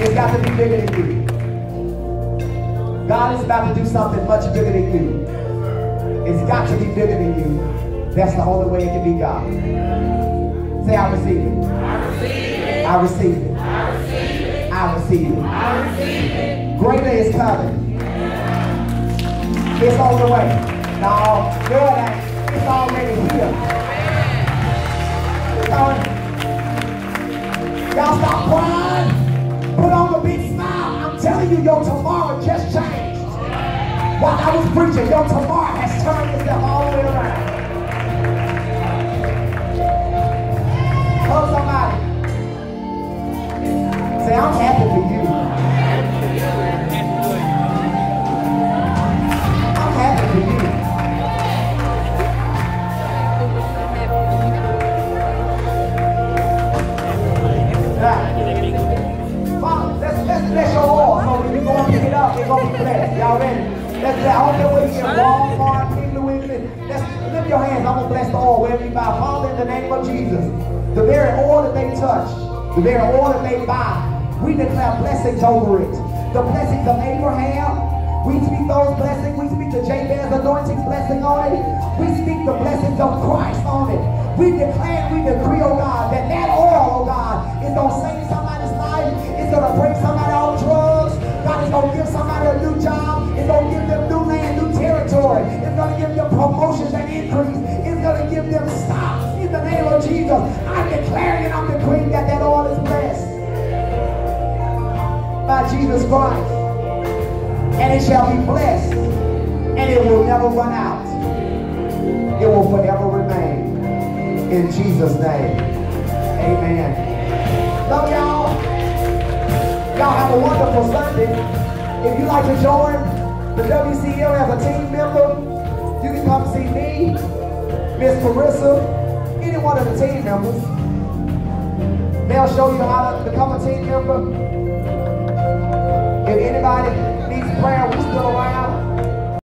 It's got to be bigger than you. God is about to do something much bigger than you. It's got to be bigger than you. That's the only way it can be God. Say, I receive it. I receive it. I receive it. I receive it. I receive it. Greater is coming. It's on the way. No, Lord, it's already here. Y'all stop crying. Put on the big smile. I'm telling you, your tomorrow just changed. While I was preaching, your tomorrow has turned itself all the way around. Hug somebody. Say, I'm happy for you. I'm happy for you. Bless your all. So when you go and pick it up, they're going to be blessed. Y'all ready? Let's I don't care whether you're in Walmart, in New England. Let's lift your hands. I'm going to bless the oil wherever you buy. Father, in the name of Jesus, the very oil that they touch, the very oil that they buy, we declare blessings over it. The blessings of Abraham, we speak those blessings. We speak the Jabez anointing blessing on it. We speak the blessings of Christ on it. We declare, we decree, oh God, that oil, oh God, is going to save somebody's life. It's going to bring somebody off drugs. God is going to give somebody a new job. It's going to give them new land, new territory. It's going to give them promotions and increase. It's going to give them stops in the name of Jesus. I'm declaring and I'm decreeing that oil is blessed by Jesus Christ. And it shall be blessed. And it will never run out. It will forever remain. In Jesus' name. Amen. Love y'all. Y'all have a wonderful Sunday. If you'd like to join the WCL as a team member, you can come see me, Miss Carissa, any one of the team members. They'll show you how to become a team member. If anybody needs prayer, we're still around.